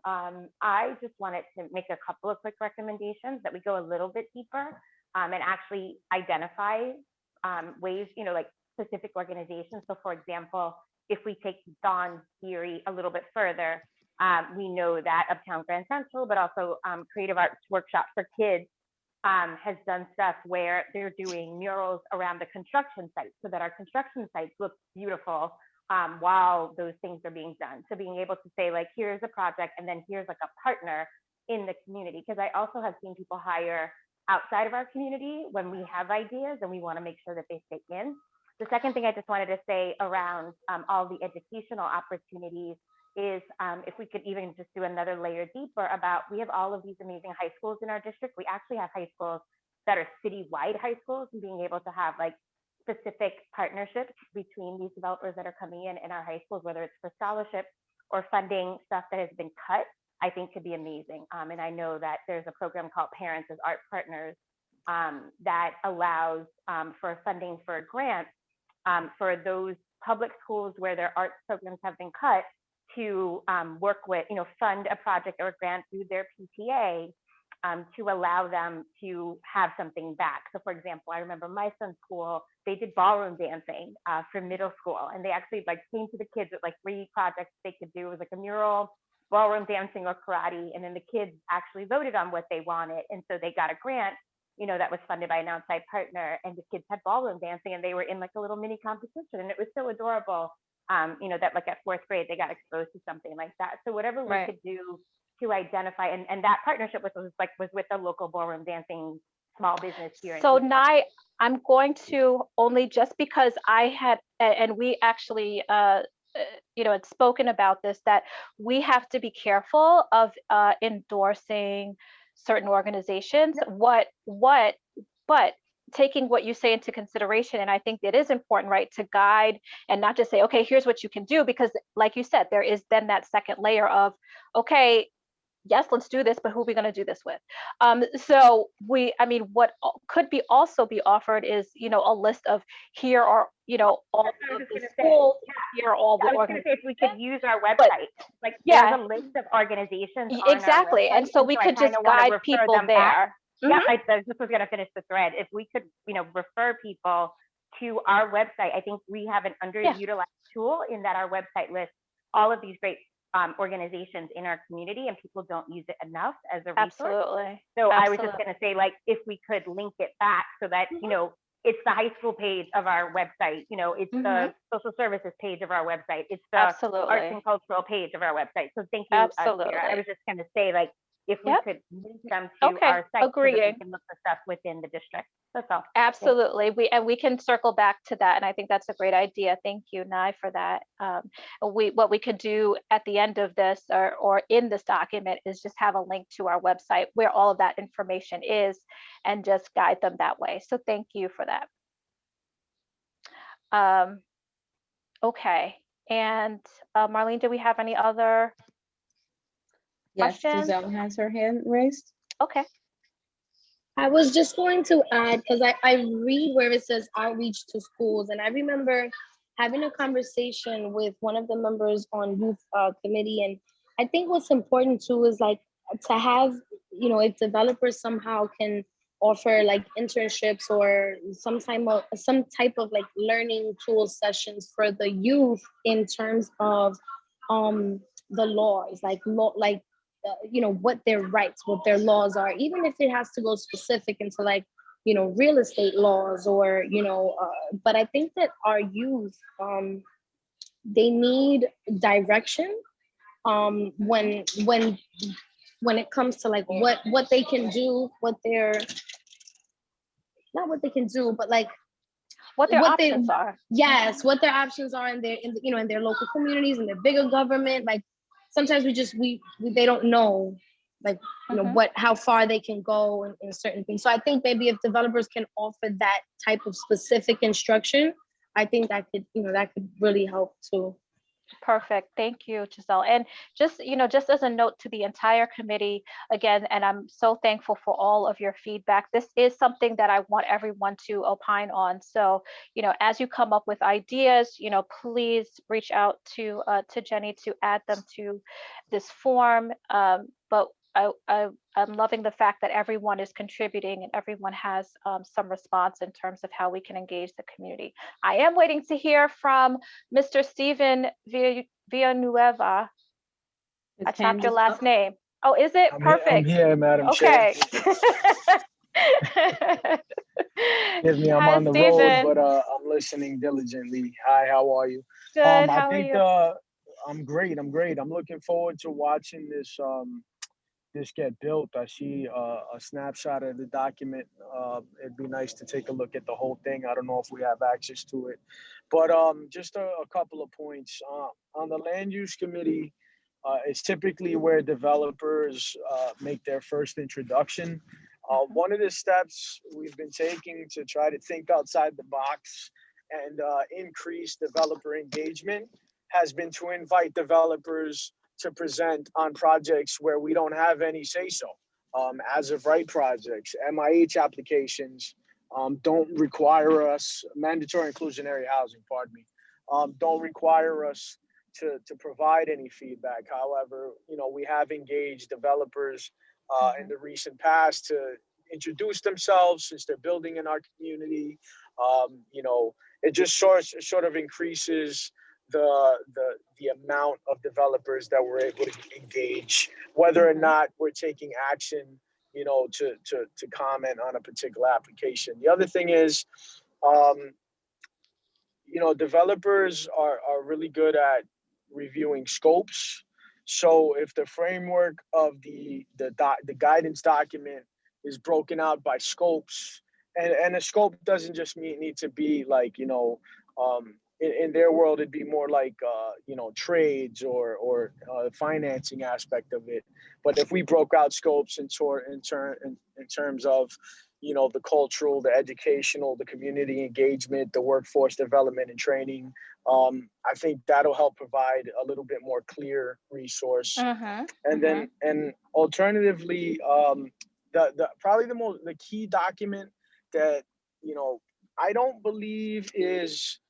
I just wanted to make a couple of quick recommendations that we go a little bit deeper and actually identify ways, like specific organizations. So for example, if we take Dawn's theory a little bit further, we know that Uptown Grand Central, but also Creative Arts Workshop for Kids has done stuff where they're doing murals around the construction sites, so that our construction sites look beautiful while those things are being done. So being able to say, like, here's a project, and then here's like a partner in the community. Because I also have seen people hire outside of our community when we have ideas, and we want to make sure that they stay in. The second thing I just wanted to say around all the educational opportunities is if we could even just do another layer deeper about, we have all of these amazing high schools in our district. We actually have high schools that are citywide high schools, and being able to have like specific partnerships between these developers that are coming in our high schools, whether it's for scholarships or funding stuff that has been cut, I think could be amazing. And I know that there's a program called Parents as Art Partners that allows for funding for grants for those public schools where their arts programs have been cut, to work with, fund a project or a grant through their PTA to allow them to have something back. So for example, I remember my son's school, they did ballroom dancing for middle school, and they actually like came to the kids with like 3 projects they could do. It was like a mural, ballroom dancing, or karate, and then the kids actually voted on what they wanted, and so they got a grant, you know, that was funded by an outside partner, and the kids had ballroom dancing, and they were in like a little mini competition, and it was so adorable, you know, that like at 4th grade they got exposed to something like that. So whatever we could do to identify, and that partnership was with a local ballroom dancing small business here. So Nye, I'm going to only, just because I had, and we actually, you know, had spoken about this, that we have to be careful of endorsing certain organizations. But taking what you say into consideration, and I think it is important, right, to guide and not just say, okay, here's what you can do, because like you said, there is then that second layer of, okay, yes, let's do this, but who are we going to do this with? So I mean, what could be also be offered is, you know, a list of, here are, you know, all of the schools, here are all the organizations. If we could use our website, like there's a list of organizations on exactly, our website, and so we could just guide people there. Yeah, I just was going to finish the thread. If we could, you know, refer people to our website, I think we have an underutilized tool in that our website lists all of these great organizations in our community, and people don't use it enough as a resource. Absolutely. So I was just going to say, like, if we could link it back so that, you know, it's the high school page of our website, you know, it's the social services page of our website, it's the arts and cultural page of our website. So thank you, Sarah. I was just going to say, like, if we could link them to our site, so that we can look for stuff within the district. That's all. Absolutely. We can circle back to that, and I think that's a great idea. Thank you, Nye, for that. What we could do at the end of this, or in this document, is just have a link to our website where all of that information is, and just guide them that way. So thank you for that. Okay, and Marlene, do we have any other questions? Giselle has her hand raised. Okay. I was just going to add, because I read where it says outreach to schools, and I remember having a conversation with one of the members on youth committee, and I think what's important too is like to have, you know, if developers somehow can offer like internships or some type of like learning tool sessions for the youth in terms of the laws, you know, what their rights, what their laws are, even if it has to go specific into like, you know, real estate laws, or, you know, but I think that our youth, they need direction when it comes to like what they can do, not what they can do, but like what their options are. Yes, what their options are in their local communities, in their bigger government. Like sometimes they don't know, like, you know, how far they can go in certain things. So I think maybe if developers can offer that type of specific instruction, I think that could really help too. Perfect. Thank you, Giselle. And just, you know, just as a note to the entire committee, again, and I'm so thankful for all of your feedback. This is something that I want everyone to opine on. So, you know, as you come up with ideas, you know, please reach out to Jenny to add them to this form. But I'm loving the fact that everyone is contributing and everyone has some response in terms of how we can engage the community. I am waiting to hear from Mr. Steven Villanueva. I chopped your last name. Oh, is it? Perfect. I'm here, Madam Okay. Excuse me, I'm Hi, on the Steven. road, but I'm listening diligently. Hi, how are you? Good. I how think are you? I'm great. I'm looking forward to watching this this get built. I see a snapshot of the document. It'd be nice to take a look at the whole thing. I don't know if we have access to it, but just a couple of points. On the land use committee, it's typically where developers make their first introduction. One of the steps we've been taking to try to think outside the box and increase developer engagement has been to invite developers to present on projects where we don't have any say-so. As of right projects, MIH applications don't require us, mandatory inclusionary housing, pardon me, don't require us to provide any feedback. However, you know, we have engaged developers in the recent past to introduce themselves since they're building in our community. You know, it just sort of increases the amount of developers that we're able to engage, whether or not we're taking action, you know, to comment on a particular application. The other thing is, you know, developers are really good at reviewing scopes. So if the framework of the guidance document is broken out by scopes, and a scope doesn't just need to be like, you know, in their world, it'd be more like, you know, trades or financing aspect of it. But if we broke out scopes in terms of, you know, the cultural, the educational, the community engagement, the workforce development and training, I think that'll help provide a little bit more clear resource. And then, and alternatively, probably the key document that, you know, I don't believe is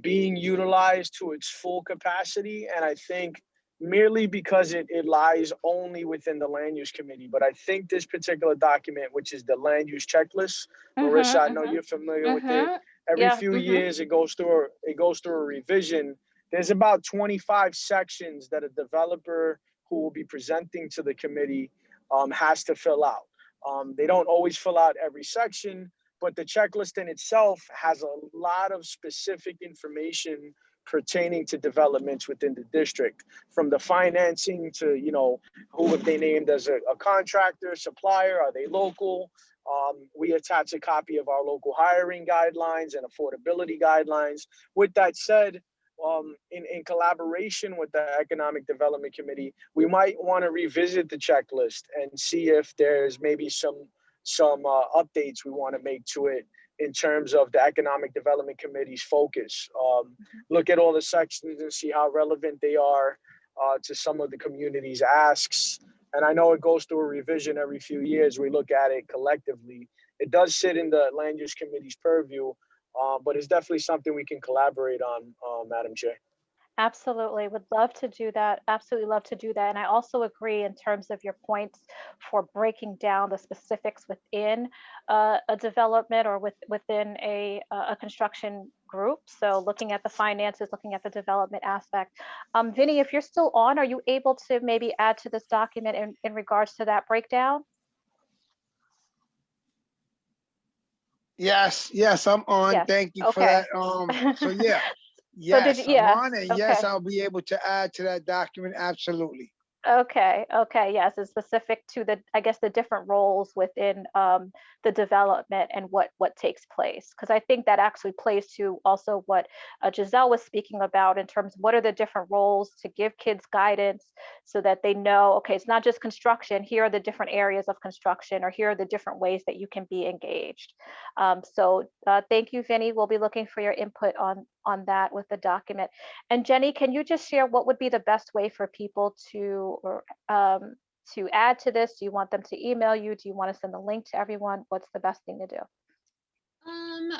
being utilized to its full capacity. And I think merely because it lies only within the land use committee. But I think this particular document, which is the land use checklist, Marissa, I know you're familiar with it. Every few years it goes through a revision. There's about 25 sections that a developer who will be presenting to the committee has to fill out. They don't always fill out every section, but the checklist in itself has a lot of specific information pertaining to developments within the district, from the financing to, you know, who have they named as a contractor, supplier, are they local? We attach a copy of our local hiring guidelines and affordability guidelines. With that said, in collaboration with the Economic Development Committee, we might want to revisit the checklist and see if there's maybe some updates we want to make to it in terms of the Economic Development Committee's focus. Look at all the sections and see how relevant they are to some of the community's asks. And I know it goes through a revision every few years. We look at it collectively. It does sit in the Land Use Committee's purview, but it's definitely something we can collaborate on, Madam Chair. Absolutely. Would love to do that. Absolutely love to do that. And I also agree in terms of your points for breaking down the specifics within a development or within a construction group. So looking at the finances, looking at the development aspect. Vinny, if you're still on, are you able to maybe add to this document in regards to that breakdown? Yes, I'm on. Yes. Thank you for Okay. that. So yeah. So Yes, I'm on, and yes, okay. I'll be able to add to that document. Absolutely. Okay, yes, it's specific to the, I guess, the different roles within the development and what takes place. Because I think that actually plays to also what Giselle was speaking about in terms of what are the different roles to give kids guidance so that they know, okay, it's not just construction, here are the different areas of construction, or here are the different ways that you can be engaged. So thank you, Vinny. We'll be looking for your input on that with the document. And Jenny, can you just share what would be the best way for people to add to this? Do you want them to email you? Do you want to send the link to everyone? What's the best thing to do?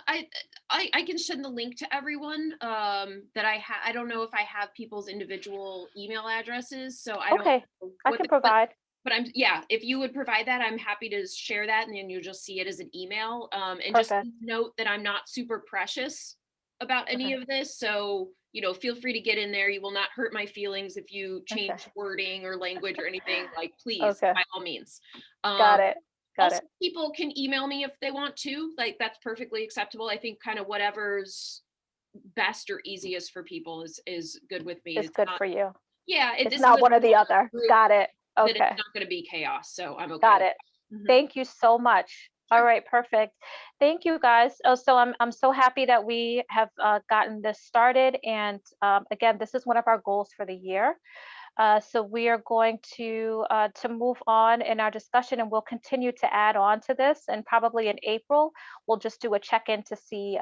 I can send the link to everyone that I don't know if I have people's individual email addresses, so I don't know I can provide. But yeah, if you would provide that, I'm happy to share that, and then you'll just see it as an email. And Perfect. just note that I'm not super precious about any of this, so you know, feel free to get in there. You will not hurt my feelings if you change wording or language or anything. Like, please, by all means. Got it. Also, people can email me if they want to. Like, that's perfectly acceptable. I think kind of whatever's best or easiest for people is good with me. It's good for you. Yeah, it's not one or the other. Got it. Okay. It's not going to be chaos, so I'm okay. Got it. Thank you so much. All right, perfect. Thank you, guys. So I'm so happy that we have gotten this started. And again, this is one of our goals for the year. So we are going to move on in our discussion, and we'll continue to add on to this. And probably in April, we'll just do a check-in to see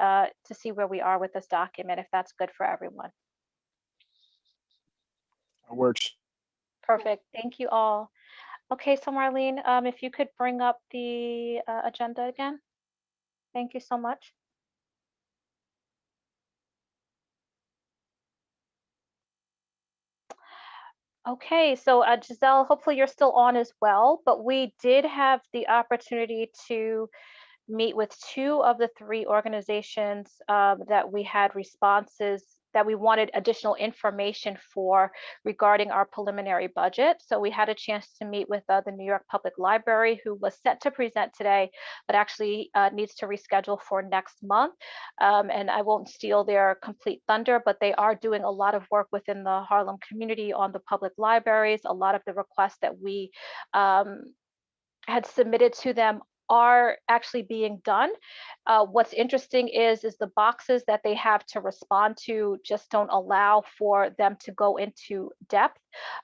where we are with this document, if that's good for everyone. It works. Perfect. Thank you all. Okay, so Marlene, if you could bring up the agenda again. Thank you so much. Okay, so Giselle, hopefully you're still on as well, but we did have the opportunity to meet with two of the three organizations that we had responses that we wanted additional information for regarding our preliminary budget. So we had a chance to meet with the New York Public Library, who was set to present today, but actually needs to reschedule for next month. And I won't steal their complete thunder, but they are doing a lot of work within the Harlem community on the public libraries. A lot of the requests that we had submitted to them are actually being done. What's interesting is the boxes that they have to respond to just don't allow for them to go into depth.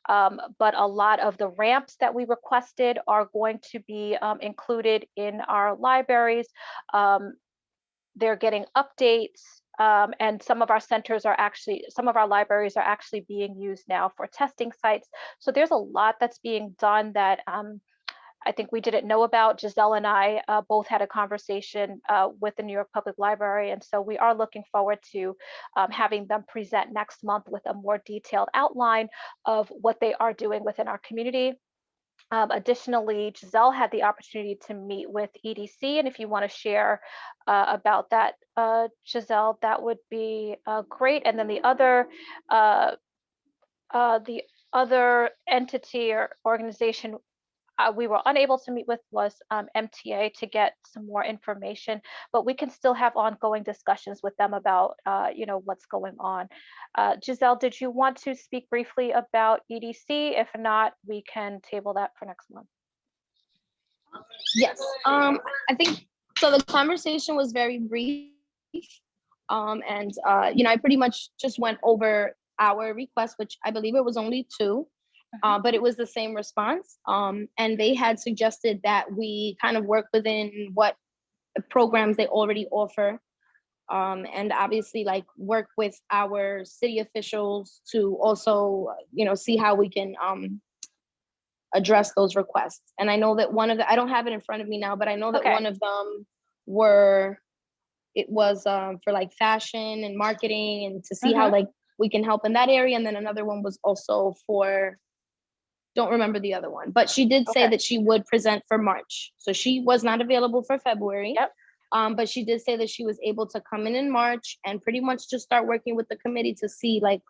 But a lot of the ramps that we requested are going to be included in our libraries. They're getting updates. And some of our centers are actually, some of our libraries are actually being used now for testing sites. So there's a lot that's being done that I think we didn't know about. Giselle and I both had a conversation with the New York Public Library. And so we are looking forward to having them present next month with a more detailed outline of what they are doing within our community. Additionally, Giselle had the opportunity to meet with EDC. And if you want to share about that, Giselle, that would be great. And then the other entity or organization we were unable to meet with was MTA to get some more information, but we can still have ongoing discussions with them about, what's going on. Giselle, did you want to speak briefly about EDC? If not, we can table that for next month. Yes, I think, so the conversation was very brief. And I pretty much just went over our request, which I believe it was only two. But it was the same response. And they had suggested that we kind of work within what the programs they already offer. And obviously like work with our city officials to also, see how we can address those requests. And I know that one of the, I don't have it in front of me now, but I know that one of them was for like fashion and marketing and to see how like we can help in that area. And then another one was also for, don't remember the other one, but she did say that she would present for March. So she was not available for February. Yep. But she did say that she was able to come in March and pretty much just start working with the committee to see like,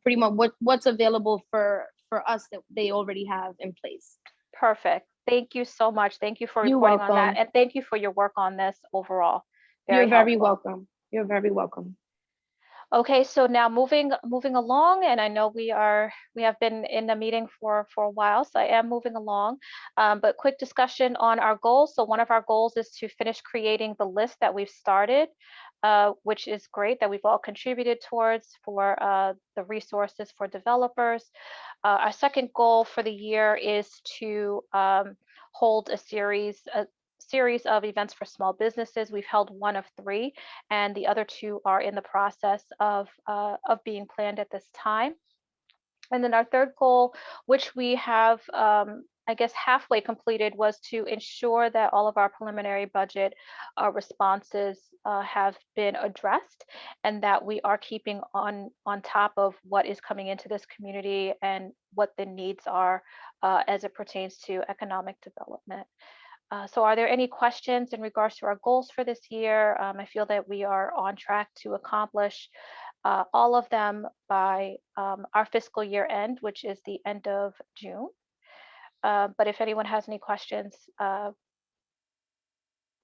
pretty much what's available for us that they already have in place. Perfect. Thank you so much. Thank you for reporting on that. And thank you for your work on this overall. You're very welcome. You're very welcome. Okay, so now moving along, and I know we have been in the meeting for a while, so I am moving along. But quick discussion on our goals. So one of our goals is to finish creating the list that we've started, which is great that we've all contributed towards for the resources for developers. Our second goal for the year is to hold a series of events for small businesses. We've held one of 3, and the other 2 are in the process of being planned at this time. And then our third goal, which we have, I guess, halfway completed, was to ensure that all of our preliminary budget responses have been addressed, and that we are keeping on top of what is coming into this community and what the needs are as it pertains to economic development. So are there any questions in regards to our goals for this year? I feel that we are on track to accomplish all of them by our fiscal year end, which is the end of June. But if anyone has any questions,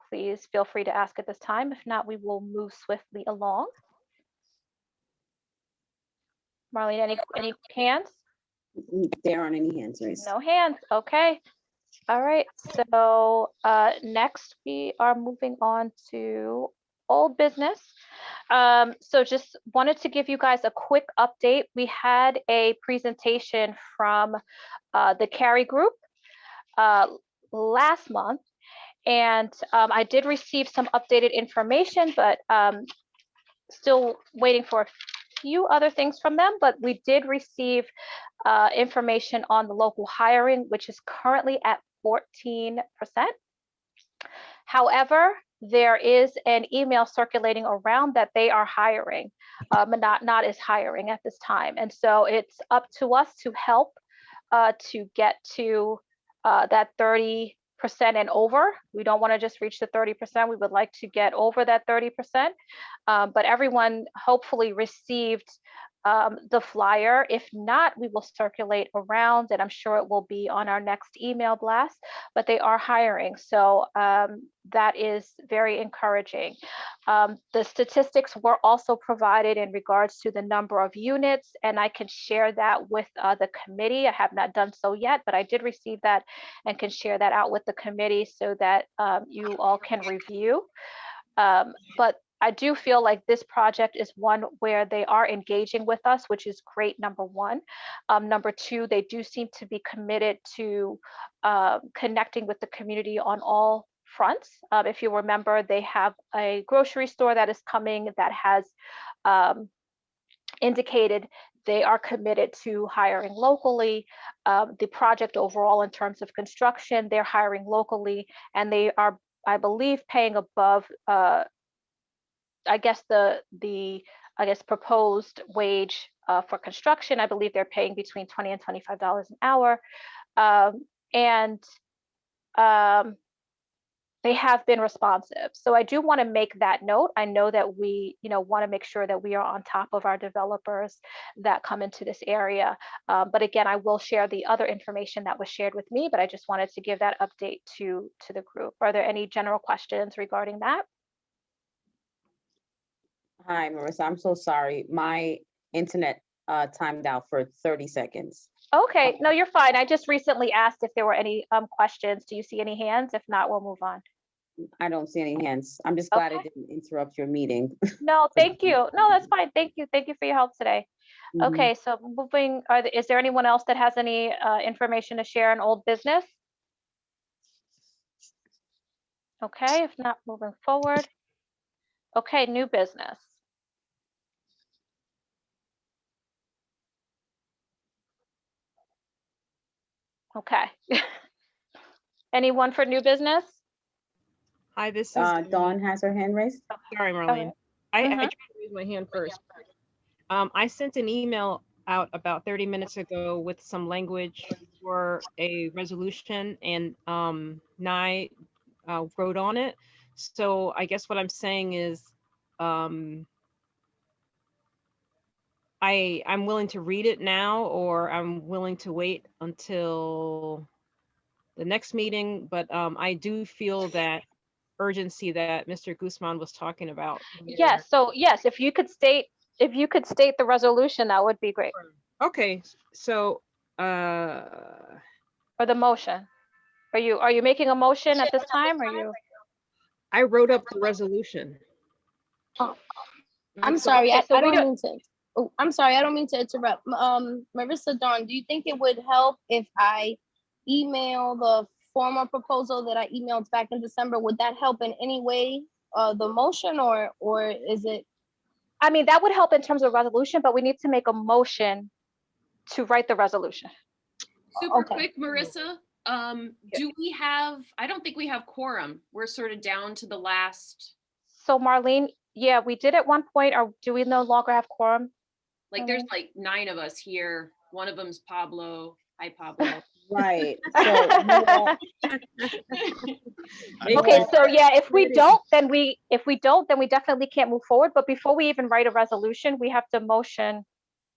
please feel free to ask at this time. If not, we will move swiftly along. Marlene, any hands? There aren't any hands raised. No hands. Okay. All right, so next we are moving on to old business. So just wanted to give you guys a quick update. We had a presentation from the CARI group last month, and I did receive some updated information, but still waiting for a few other things from them. But we did receive information on the local hiring, which is currently at 14%. However, there is an email circulating around that they are hiring, but not is hiring at this time. And so it's up to us to help to get to that 30% and over. We don't want to just reach the 30%. We would like to get over that 30%. But everyone hopefully received the flyer. If not, we will circulate around, and I'm sure it will be on our next email blast, but they are hiring. So that is very encouraging. The statistics were also provided in regards to the number of units, and I can share that with the committee. I have not done so yet, but I did receive that and can share that out with the committee so that you all can review. But I do feel like this project is one where they are engaging with us, which is great, number one. Number two, they do seem to be committed to connecting with the community on all fronts. If you remember, they have a grocery store that is coming that has indicated they are committed to hiring locally. The project overall in terms of construction, they're hiring locally, and they are, I believe, paying above I guess proposed wage for construction. I believe they're paying between $20 and $25 an hour. They have been responsive. So I do want to make that note. I know that we, want to make sure that we are on top of our developers that come into this area. But again, I will share the other information that was shared with me, but I just wanted to give that update to the group. Are there any general questions regarding that? Hi, Marissa. I'm so sorry. My internet timed out for 30 seconds. Okay, no, you're fine. I just recently asked if there were any questions. Do you see any hands? If not, we'll move on. I don't see any hands. I'm just glad I didn't interrupt your meeting. No, thank you. No, that's fine. Thank you. Thank you for your help today. Okay, so moving, is there anyone else that has any information to share in old business? Okay, if not, moving forward. Okay, new business. Okay. Anyone for new business? Hi, this is Dawn has her hand raised. Oh, sorry, Marlene. I tried to raise my hand first. I sent an email out about 30 minutes ago with some language for a resolution, and Nye wrote on it. So I guess what I'm saying is I'm willing to read it now, or I'm willing to wait until the next meeting, but I do feel that urgency that Mr. Guzman was talking about. Yes, so yes, if you could state the resolution, that would be great. Okay, so or the motion. Are you making a motion at this time, or you? I wrote up the resolution. Oh, I'm sorry, I don't mean to. Oh, I'm sorry, I don't mean to interrupt. Marissa, Dawn, do you think it would help if I email the former proposal that I emailed back in December? Would that help in any way, the motion, or is it? I mean, that would help in terms of resolution, but we need to make a motion to write the resolution. Super quick, Marissa. Do we have, I don't think we have quorum. We're sort of down to the last. So Marlene, yeah, we did at one point, or do we no longer have quorum? Like there's like 9 of us here. One of them's Pablo. Hi, Pablo. Right. So okay, so yeah, if we don't, then we definitely can't move forward. But before we even write a resolution, we have to motion.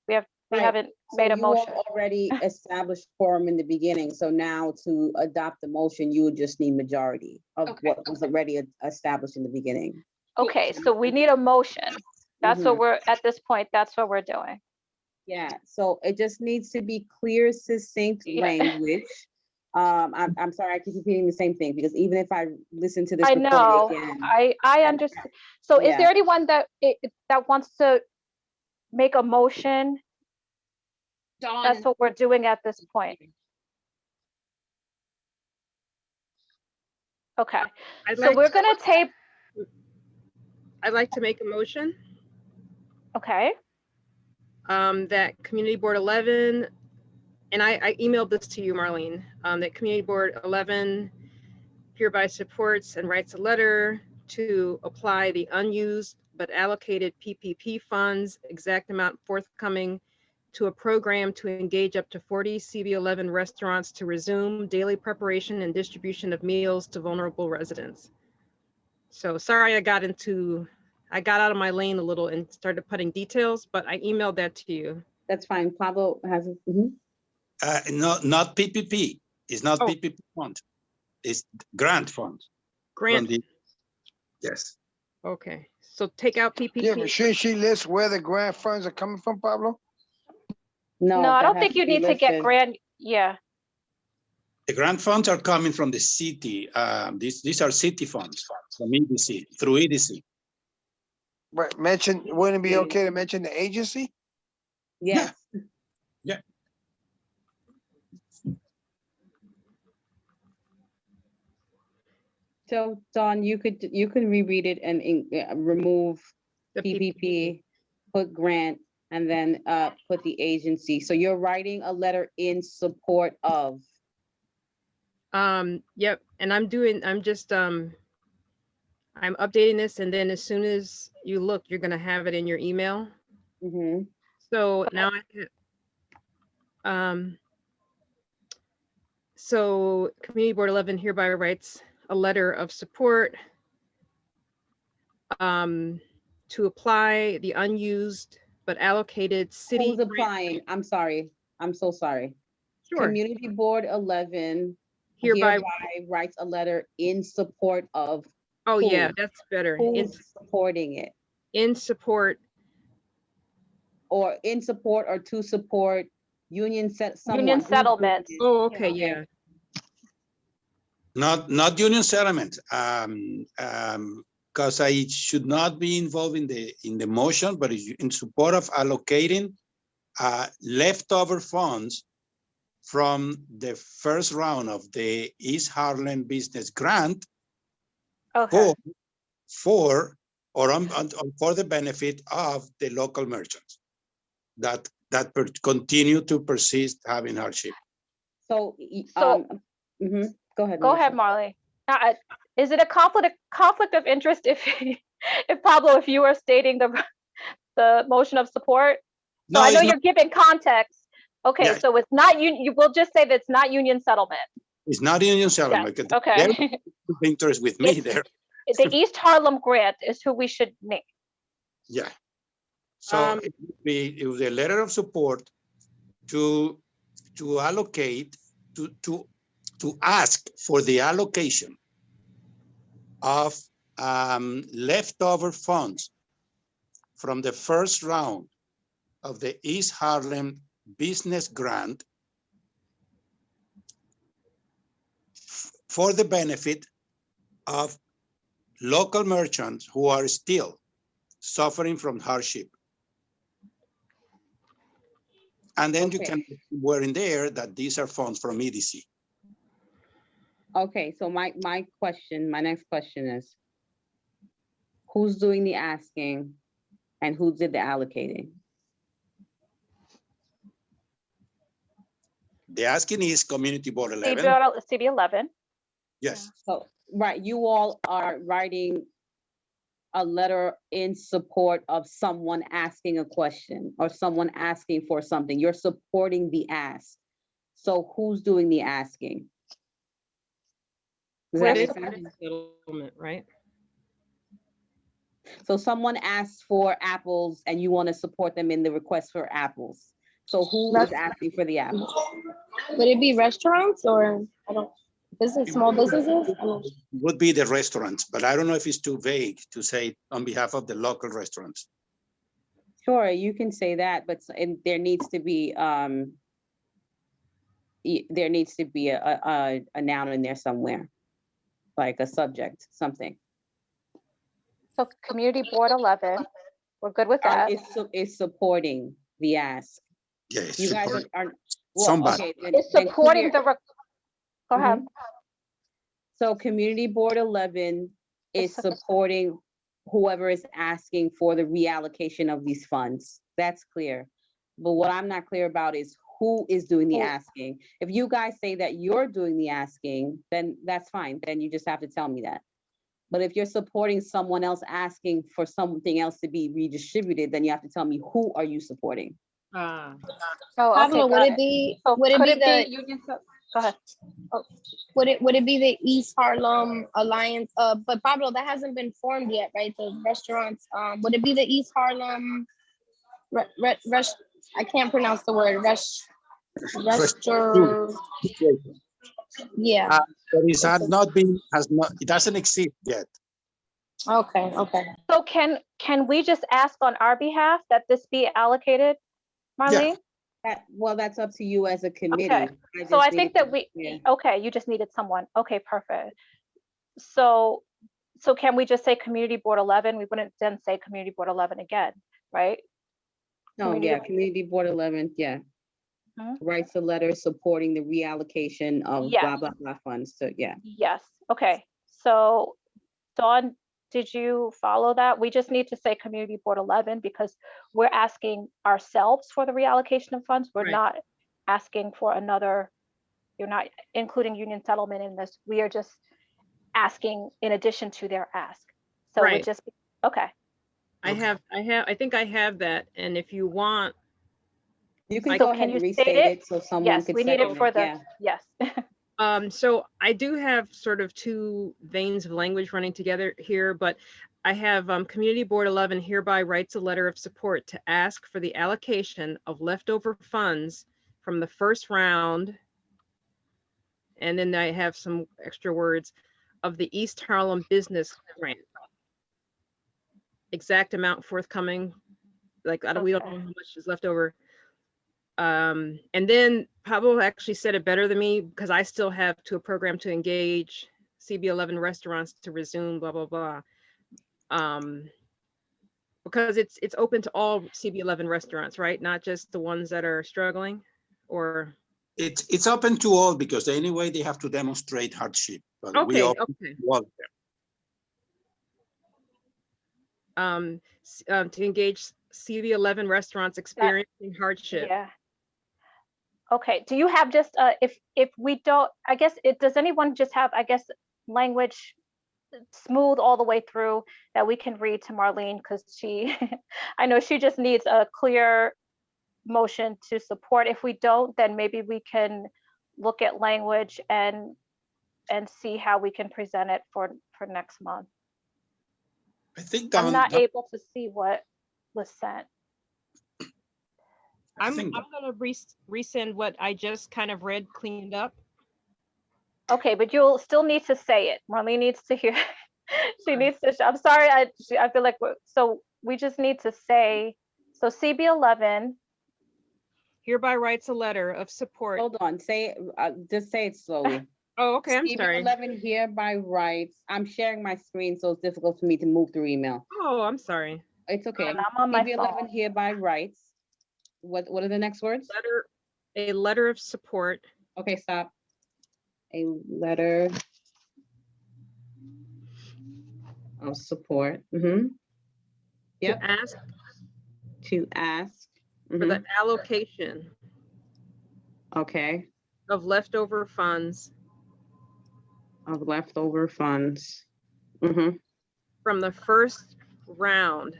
We haven't made a motion. You already established quorum in the beginning. So now to adopt the motion, you would just need majority of what was already established in the beginning. Okay, so we need a motion. That's what we're at this point. That's what we're doing. Yeah, so it just needs to be clear, succinct language. I'm sorry, I keep repeating the same thing because even if I listen to this, I know, again, I understand. So is there anyone that wants to make a motion? Dawn. That's what we're doing at this point. Okay, so we're gonna tape. I'd like to make a motion. Okay. That Community Board 11, and I emailed this to you, Marlene, that Community Board 11 hereby supports and writes a letter to apply the unused but allocated PPP funds, exact amount forthcoming to a program to engage up to 40 CB11 restaurants to resume daily preparation and distribution of meals to vulnerable residents. So sorry, I got out of my lane a little and started putting details, but I emailed that to you. That's fine. Pablo has. Not PPP. It's not PPP fund. It's grant fund. Grant. Yes. Okay, so take out PPP. Yeah, but shouldn't she list where the grant funds are coming from, Pablo? No, I don't think you need to get grant. Yeah. The grant funds are coming from the city. These are city funds from EDC, through EDC. Right, wouldn't it be okay to mention the agency? Yes. Yeah. So Dawn, you can reread it and remove the PPP, put grant, and then put the agency. So you're writing a letter in support of. Yep, and I'm updating this, and then as soon as you look, you're gonna have it in your email. Mm-hmm. So now so Community Board 11 hereby writes a letter of support to apply the unused but allocated city. Who's applying? I'm sorry. I'm so sorry. Sure. Community Board 11 hereby writes a letter in support of. Oh yeah, that's better. Who's supporting it? In support. Or in support or to support union settlement. Oh, okay, yeah. Not union settlement. Because I should not be involved in the motion, but in support of allocating leftover funds from the first round of the East Harlem Business Grant for the benefit of the local merchants that continue to persist having hardship. So, go ahead. Go ahead, Marley. Is it a conflict of interest if Pablo, if you are stating the motion of support? So I know you're giving context. Okay, yeah. So it's not you will just say that it's not union settlement. It's not union settlement. Yes. Okay. Interest with me there. The East Harlem grant is who we should name. Yeah. So it would be a letter of support to allocate to ask for the allocation of leftover funds from the first round of the East Harlem Business Grant for the benefit of local merchants who are still suffering from hardship. And then you can word in there that these are funds from EDC. Okay, so my next question is, who's doing the asking and who did the allocating? The asking is Community Board 11. CB11. Yes. So, right, you all are writing a letter in support of someone asking a question or someone asking for something. You're supporting the ask. So who's doing the asking? Does that make sense? Settlement, right? So someone asks for apples and you want to support them in the request for apples. So who is asking for the apples? Would it be restaurants or small businesses? Would be the restaurants, but I don't know if it's too vague to say on behalf of the local restaurants. Sure, you can say that, but there needs to be a noun in there somewhere, like a subject, something. So Community Board 11, we're good with that. Is supporting the ask. Yes, you guys are somebody. Okay, it's supporting the. Go ahead. So Community Board 11 is supporting whoever is asking for the reallocation of these funds. That's clear. But what I'm not clear about is who is doing the asking. If you guys say that you're doing the asking, then that's fine. Then you just have to tell me that. But if you're supporting someone else asking for something else to be redistributed, then you have to tell me who are you supporting? Oh, okay, Pablo, would got it it. be, So would it could be it the, be Union? Go ahead. oh, would it be the East Harlem Alliance? But Pablo, that hasn't been formed yet, right? The restaurants, would it be the East Harlem, I can't pronounce the word, yeah. But it has not been, it doesn't exist yet. Okay, okay. So can we just ask on our behalf that this be allocated, Marlene? Well, that's up to you as a committee. Okay, so I think that okay, you just needed someone. Okay, perfect. So can we just say Community Board 11? We wouldn't then say Community Board 11 again, right? No, Community Board 11, writes a letter supporting the reallocation of blah, blah, blah funds. So, Yes, okay. So Dawn, did you follow that? We just need to say Community Board 11 because we're asking ourselves for the reallocation of funds. We're not asking for another, you're not including Union Settlement in this. We are just asking in addition to their ask. So it would just be, okay. I think I have that. And if you want, you can go ahead and restate it so someone could we need it for the, yes. So I do have sort of two veins of language running together here, but I have Community Board 11 hereby writes a letter of support to ask for the allocation of leftover funds from the first round. And then I have some extra words of the East Harlem Business Grant. Exact amount forthcoming, like we don't know how much is left over. And then Pablo actually said it better than me because I still have a program to engage CB11 restaurants to resume blah, blah, blah. Because it's open to all CB11 restaurants, right? Not just the ones that are struggling, or it's open to all because anyway they have to demonstrate hardship. But okay, okay. To engage CB11 restaurants experiencing hardship. Yeah. Okay, do you have just, if we don't, I guess, does anyone just have, I guess, language smooth all the way through that we can read to Marlene? Because she, I know she just needs a clear motion to support. If we don't, then maybe we can look at language and see how we can present it for next month. I think I'm not able to see what was sent. I'm gonna resend what I just kind of read cleaned up. Okay, but you'll still need to say it. Marlene needs to hear. She needs to. I'm sorry. I feel like so we just need to say. So CB11 hereby writes a letter of support. Hold on. Say it. Just say it slowly. Oh, okay. I'm sorry. CB11 hereby writes. I'm sharing my screen, so it's difficult for me to move through email. Oh, I'm sorry. It's okay. I'm on my phone. CB11 hereby writes. What are the next words? A letter of support. Okay, stop. A letter of support. Yep. To ask for the allocation. Okay. Of leftover funds. From the first round.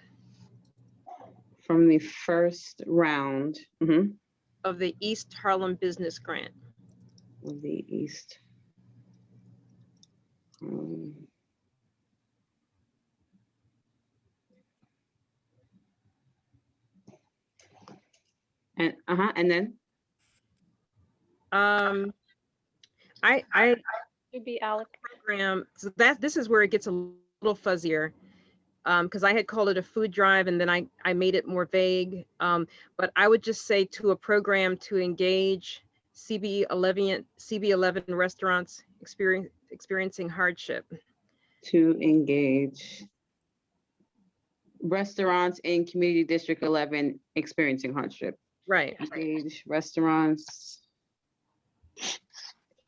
Of the East Harlem Business Grant. Of the East. And then I to be allocated program. So this is where it gets a little fuzzier. Because I had called it a food drive and then I made it more vague. But I would just say to a program to engage CB11 restaurants experiencing hardship. To engage restaurants in Community District 11 experiencing hardship. Right. Engage restaurants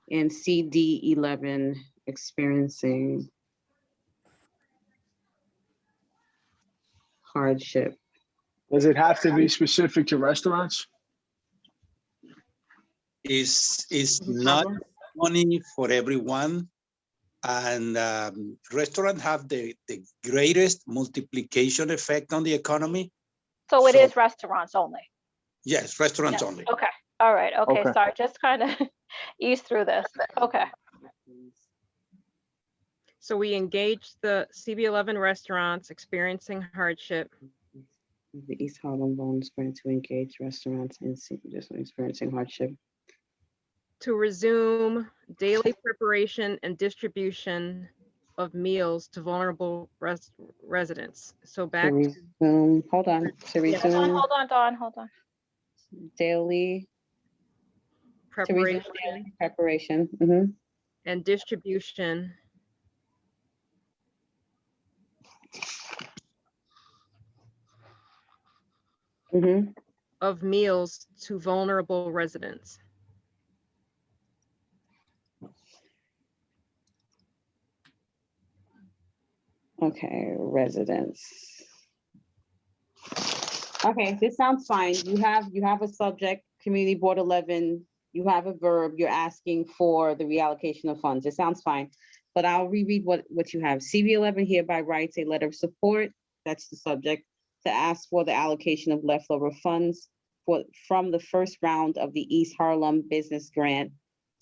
in CD11 experiencing hardship. Does it have to be specific to restaurants? Is not money for everyone, and restaurants have the greatest multiplication effect on the economy. So it is restaurants only. Yes, restaurants Yes, only. okay, all right, okay, Okay. sorry, just kind of ease through this, okay. So we engaged the CB11 restaurants experiencing hardship The East Harlem loan is going to engage restaurants in just experiencing hardship. to resume daily preparation and distribution of meals to vulnerable residents. So To back to, resume, hold on, to yeah, resume Hold on, Dawn, hold on. daily, to resume preparation daily preparation. Mhm. and distribution Mhm. of meals to vulnerable residents. Okay, residents. Okay, this sounds fine. You have a subject, Community Board 11, you have a verb, you're asking for the reallocation of funds. It sounds fine. But I'll reread what you have. CB11 hereby writes a letter of support, that's the subject, to ask for the allocation of leftover funds from the first round of the East Harlem Business Grant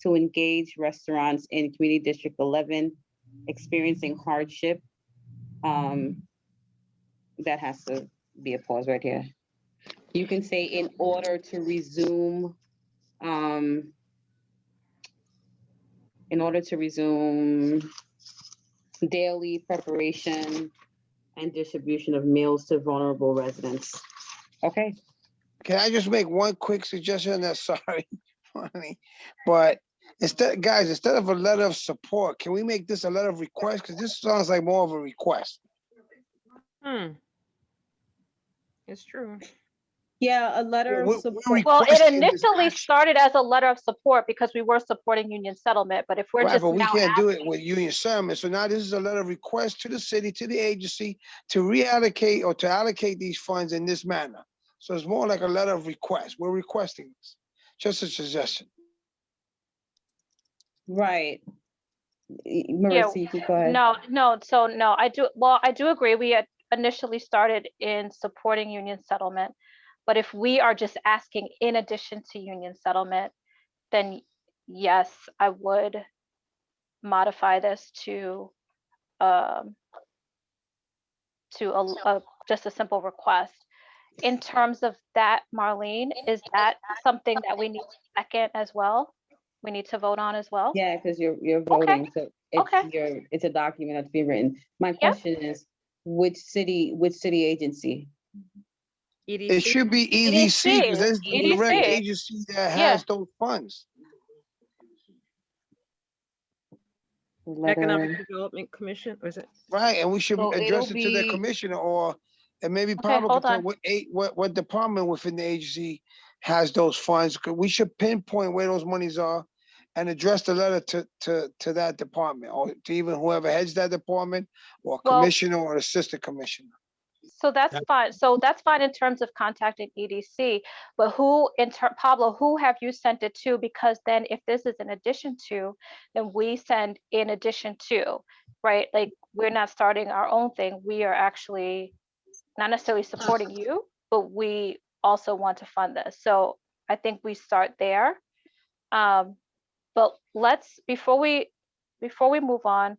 to engage restaurants in Community District 11 experiencing hardship. That has to be a pause right here. You can say in order to resume, in order to resume daily preparation and distribution of meals to vulnerable residents. Okay. Can I just make one quick suggestion? That's sorry, funny, but instead, guys, instead of a letter of support, can we make this a letter of request? Because this sounds like more of a request. It's true. Yeah, a letter of support. Well, it requesting this initially action. started as a letter of support because we were supporting union settlement, but if we're Right, just but we now can't do it with union settlement. So now this is a letter of request to the city, to the agency, to reallocate or to allocate these funds in this manner. So it's more like a letter of request. We're requesting this. Just a suggestion. Right. Yeah, Marissa, you can go ahead. no, I do agree. We had initially started in supporting union settlement. But if we are just asking in addition to union settlement, then yes, I would modify this to just a simple request. In terms of that, Marlene, is that something that we need to second as well? We need to vote on as well? Yeah, because you're Okay, voting, so okay. it's a document that's being written. My Yep. question is, which city agency? It should be EDC because that's the direct agency that has those funds. Economic Development Commission, or is it? Right, and we should So address it'll it to the be- commissioner, or and maybe Okay, Pablo hold could tell on. what department within the agency has those funds. 'Cause we should pinpoint where those monies are and address the letter to that department, or to even whoever heads that department, or Well- commissioner or assistant commissioner. So that's fine. So that's fine in terms of contacting EDC, but Pablo, who have you sent it to? Because then if this is in addition to, then we send in addition to, right? Like, we're not starting our own thing. We are actually not necessarily supporting you, but we also want to fund this. So I think we start there. But let's, before we move on,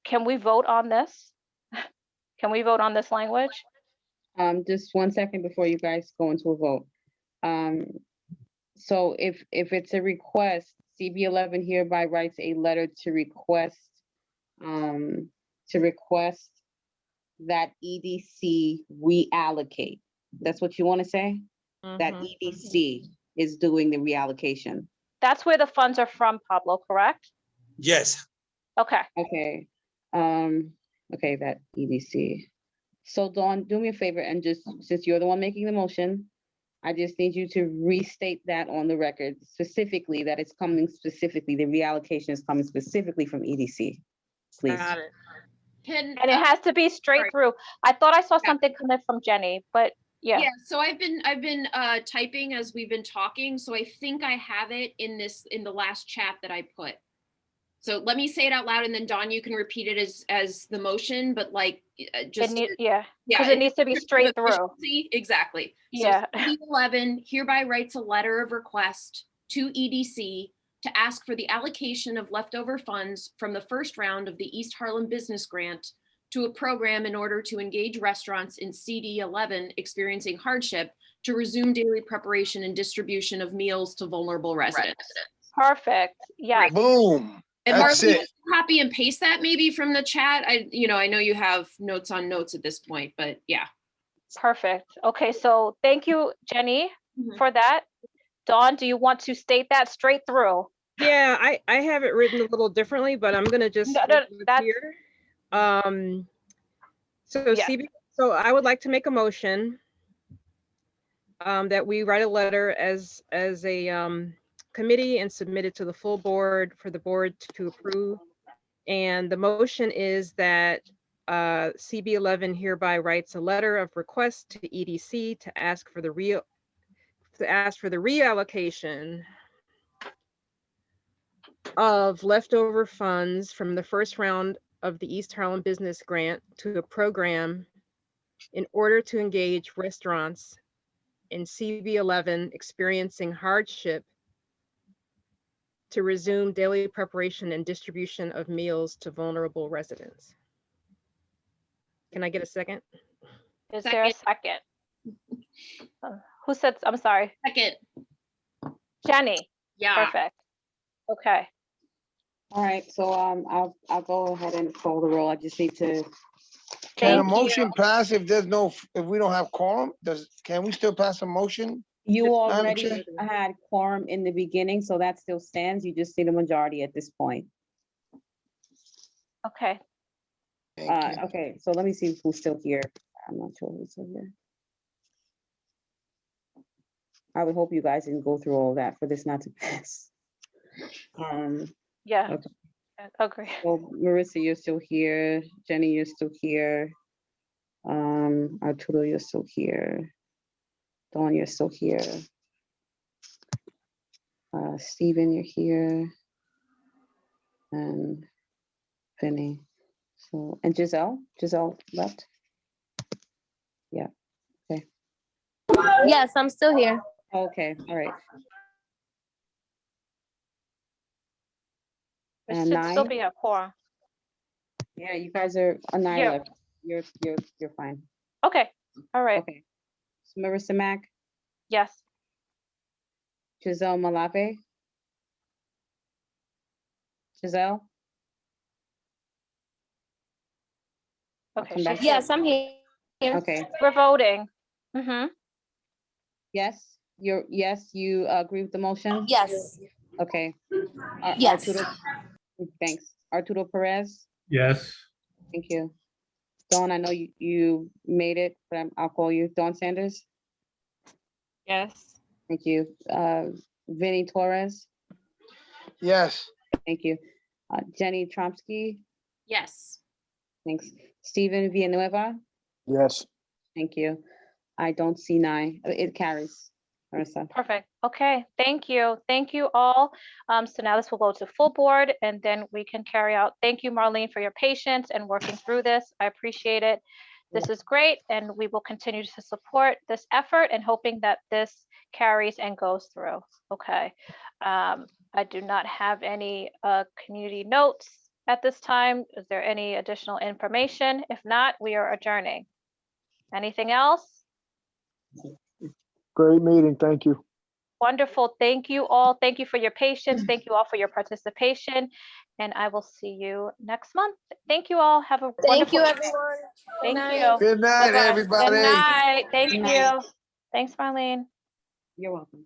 can we vote on this? Can we vote on this language? Just 1 second before you guys go into a vote. So if it's a request, CB11 hereby writes a letter to request that EDC reallocate. That's what you want to say? That EDC is doing the reallocation. That's where the funds are from, Pablo, correct? Yes. Okay. Okay. Okay, that EDC. So Dawn, do me a favor and just, since you're the one making the motion, I just need you to restate that on the record, specifically that it's coming specifically, the reallocation is coming specifically from EDC, please. Got it. And it has to be straight through. I thought I saw something come in from Jenny, but yeah. Yeah, so I've been typing as we've been talking, so I think I have it in the last chat that I put. So let me say it out loud, and then Dawn, you can repeat it as the motion, but like just Yeah, because it needs to be straight through. efficiency. Exactly. Yeah. So CB11 hereby writes a letter of request to EDC to ask for the allocation of leftover funds from the first round of the East Harlem Business Grant to a program in order to engage restaurants in CD11 experiencing hardship to resume daily preparation and distribution of meals to vulnerable residents. Perfect. Yeah. Boom. And That's Marlene, it. copy and paste that maybe from the chat. I know you have notes on notes at this point, but yeah. Perfect. Okay, so thank you, Jenny, for that. Dawn, do you want to state that straight through? Yeah, I have it written a little differently, but I'm gonna just that's here. So I would like to make a motion that we write a letter as a committee and submit it to the full board for the board to approve. And the motion is that CB11 hereby writes a letter of request to EDC to ask for the reallocation of leftover funds from the first round of the East Harlem Business Grant to a program in order to engage restaurants in CB11 experiencing hardship to resume daily preparation and distribution of meals to vulnerable residents. Can I get a second? Is there a second? Who said, I'm sorry. Second. Jenny. Yeah. Perfect. Okay. All right, so I'll go ahead and call the roll. I just need to. Can a motion pass if we don't have quorum? Can we still pass a motion? You Madam already Chair? had quorum in the beginning, so that still stands. You just need a majority at this point. Okay. Okay, so let me see who's still here. I'm not sure who's still here. I would hope you guys didn't go through all that for this not to pass. Yeah, okay. Agree. So Marissa, you're still here. Jenny, you're still here. Arturo, you're still here. Dawn, you're still here. Stephen, you're here. And Vinny. So, and Giselle left? Yeah, okay. Yes, I'm still here. Okay, all right. It And should still Nye? be a quorum. Yeah, you guys are a Nye Yeah. left. You're fine. Okay. All right. Okay. So Marissa Mack, Yes. Giselle Malave. Giselle? Okay. come back. Yes, I'm here. Okay, We're voting. yes, you agree with the motion? Yes. Okay. Yes. Arturo, thanks. Arturo Perez, Yes. thank you. Dawn, I know you made it, but I'll call you. Dawn Sanders, Yes. thank you. Vinny Torres, Yes. thank you. Jenny Tromsky, Yes. thanks. Stephen Villanueva, Yes. thank you. I don't see Nye. It carries. Marissa. Perfect. Okay. Thank you. Thank you all. So now this will go to full board and then we can carry out. Thank you, Marlene, for your patience and working through this. I appreciate it. This is great. And we will continue to support this effort and hoping that this carries and goes through. Okay. I do not have any community notes at this time. Is there any additional information? If not, we are adjourning. Anything else? Great meeting. Thank you. Wonderful. Thank you all. Thank you for your patience. Thank you all for your participation. And I will see you next month. Thank you all. Have a Thank wonderful you, evening. everyone. Thank night. you. Good night, Bye-bye. everybody. Good night. Thank Good you. night. Thanks, Marlene. You're welcome.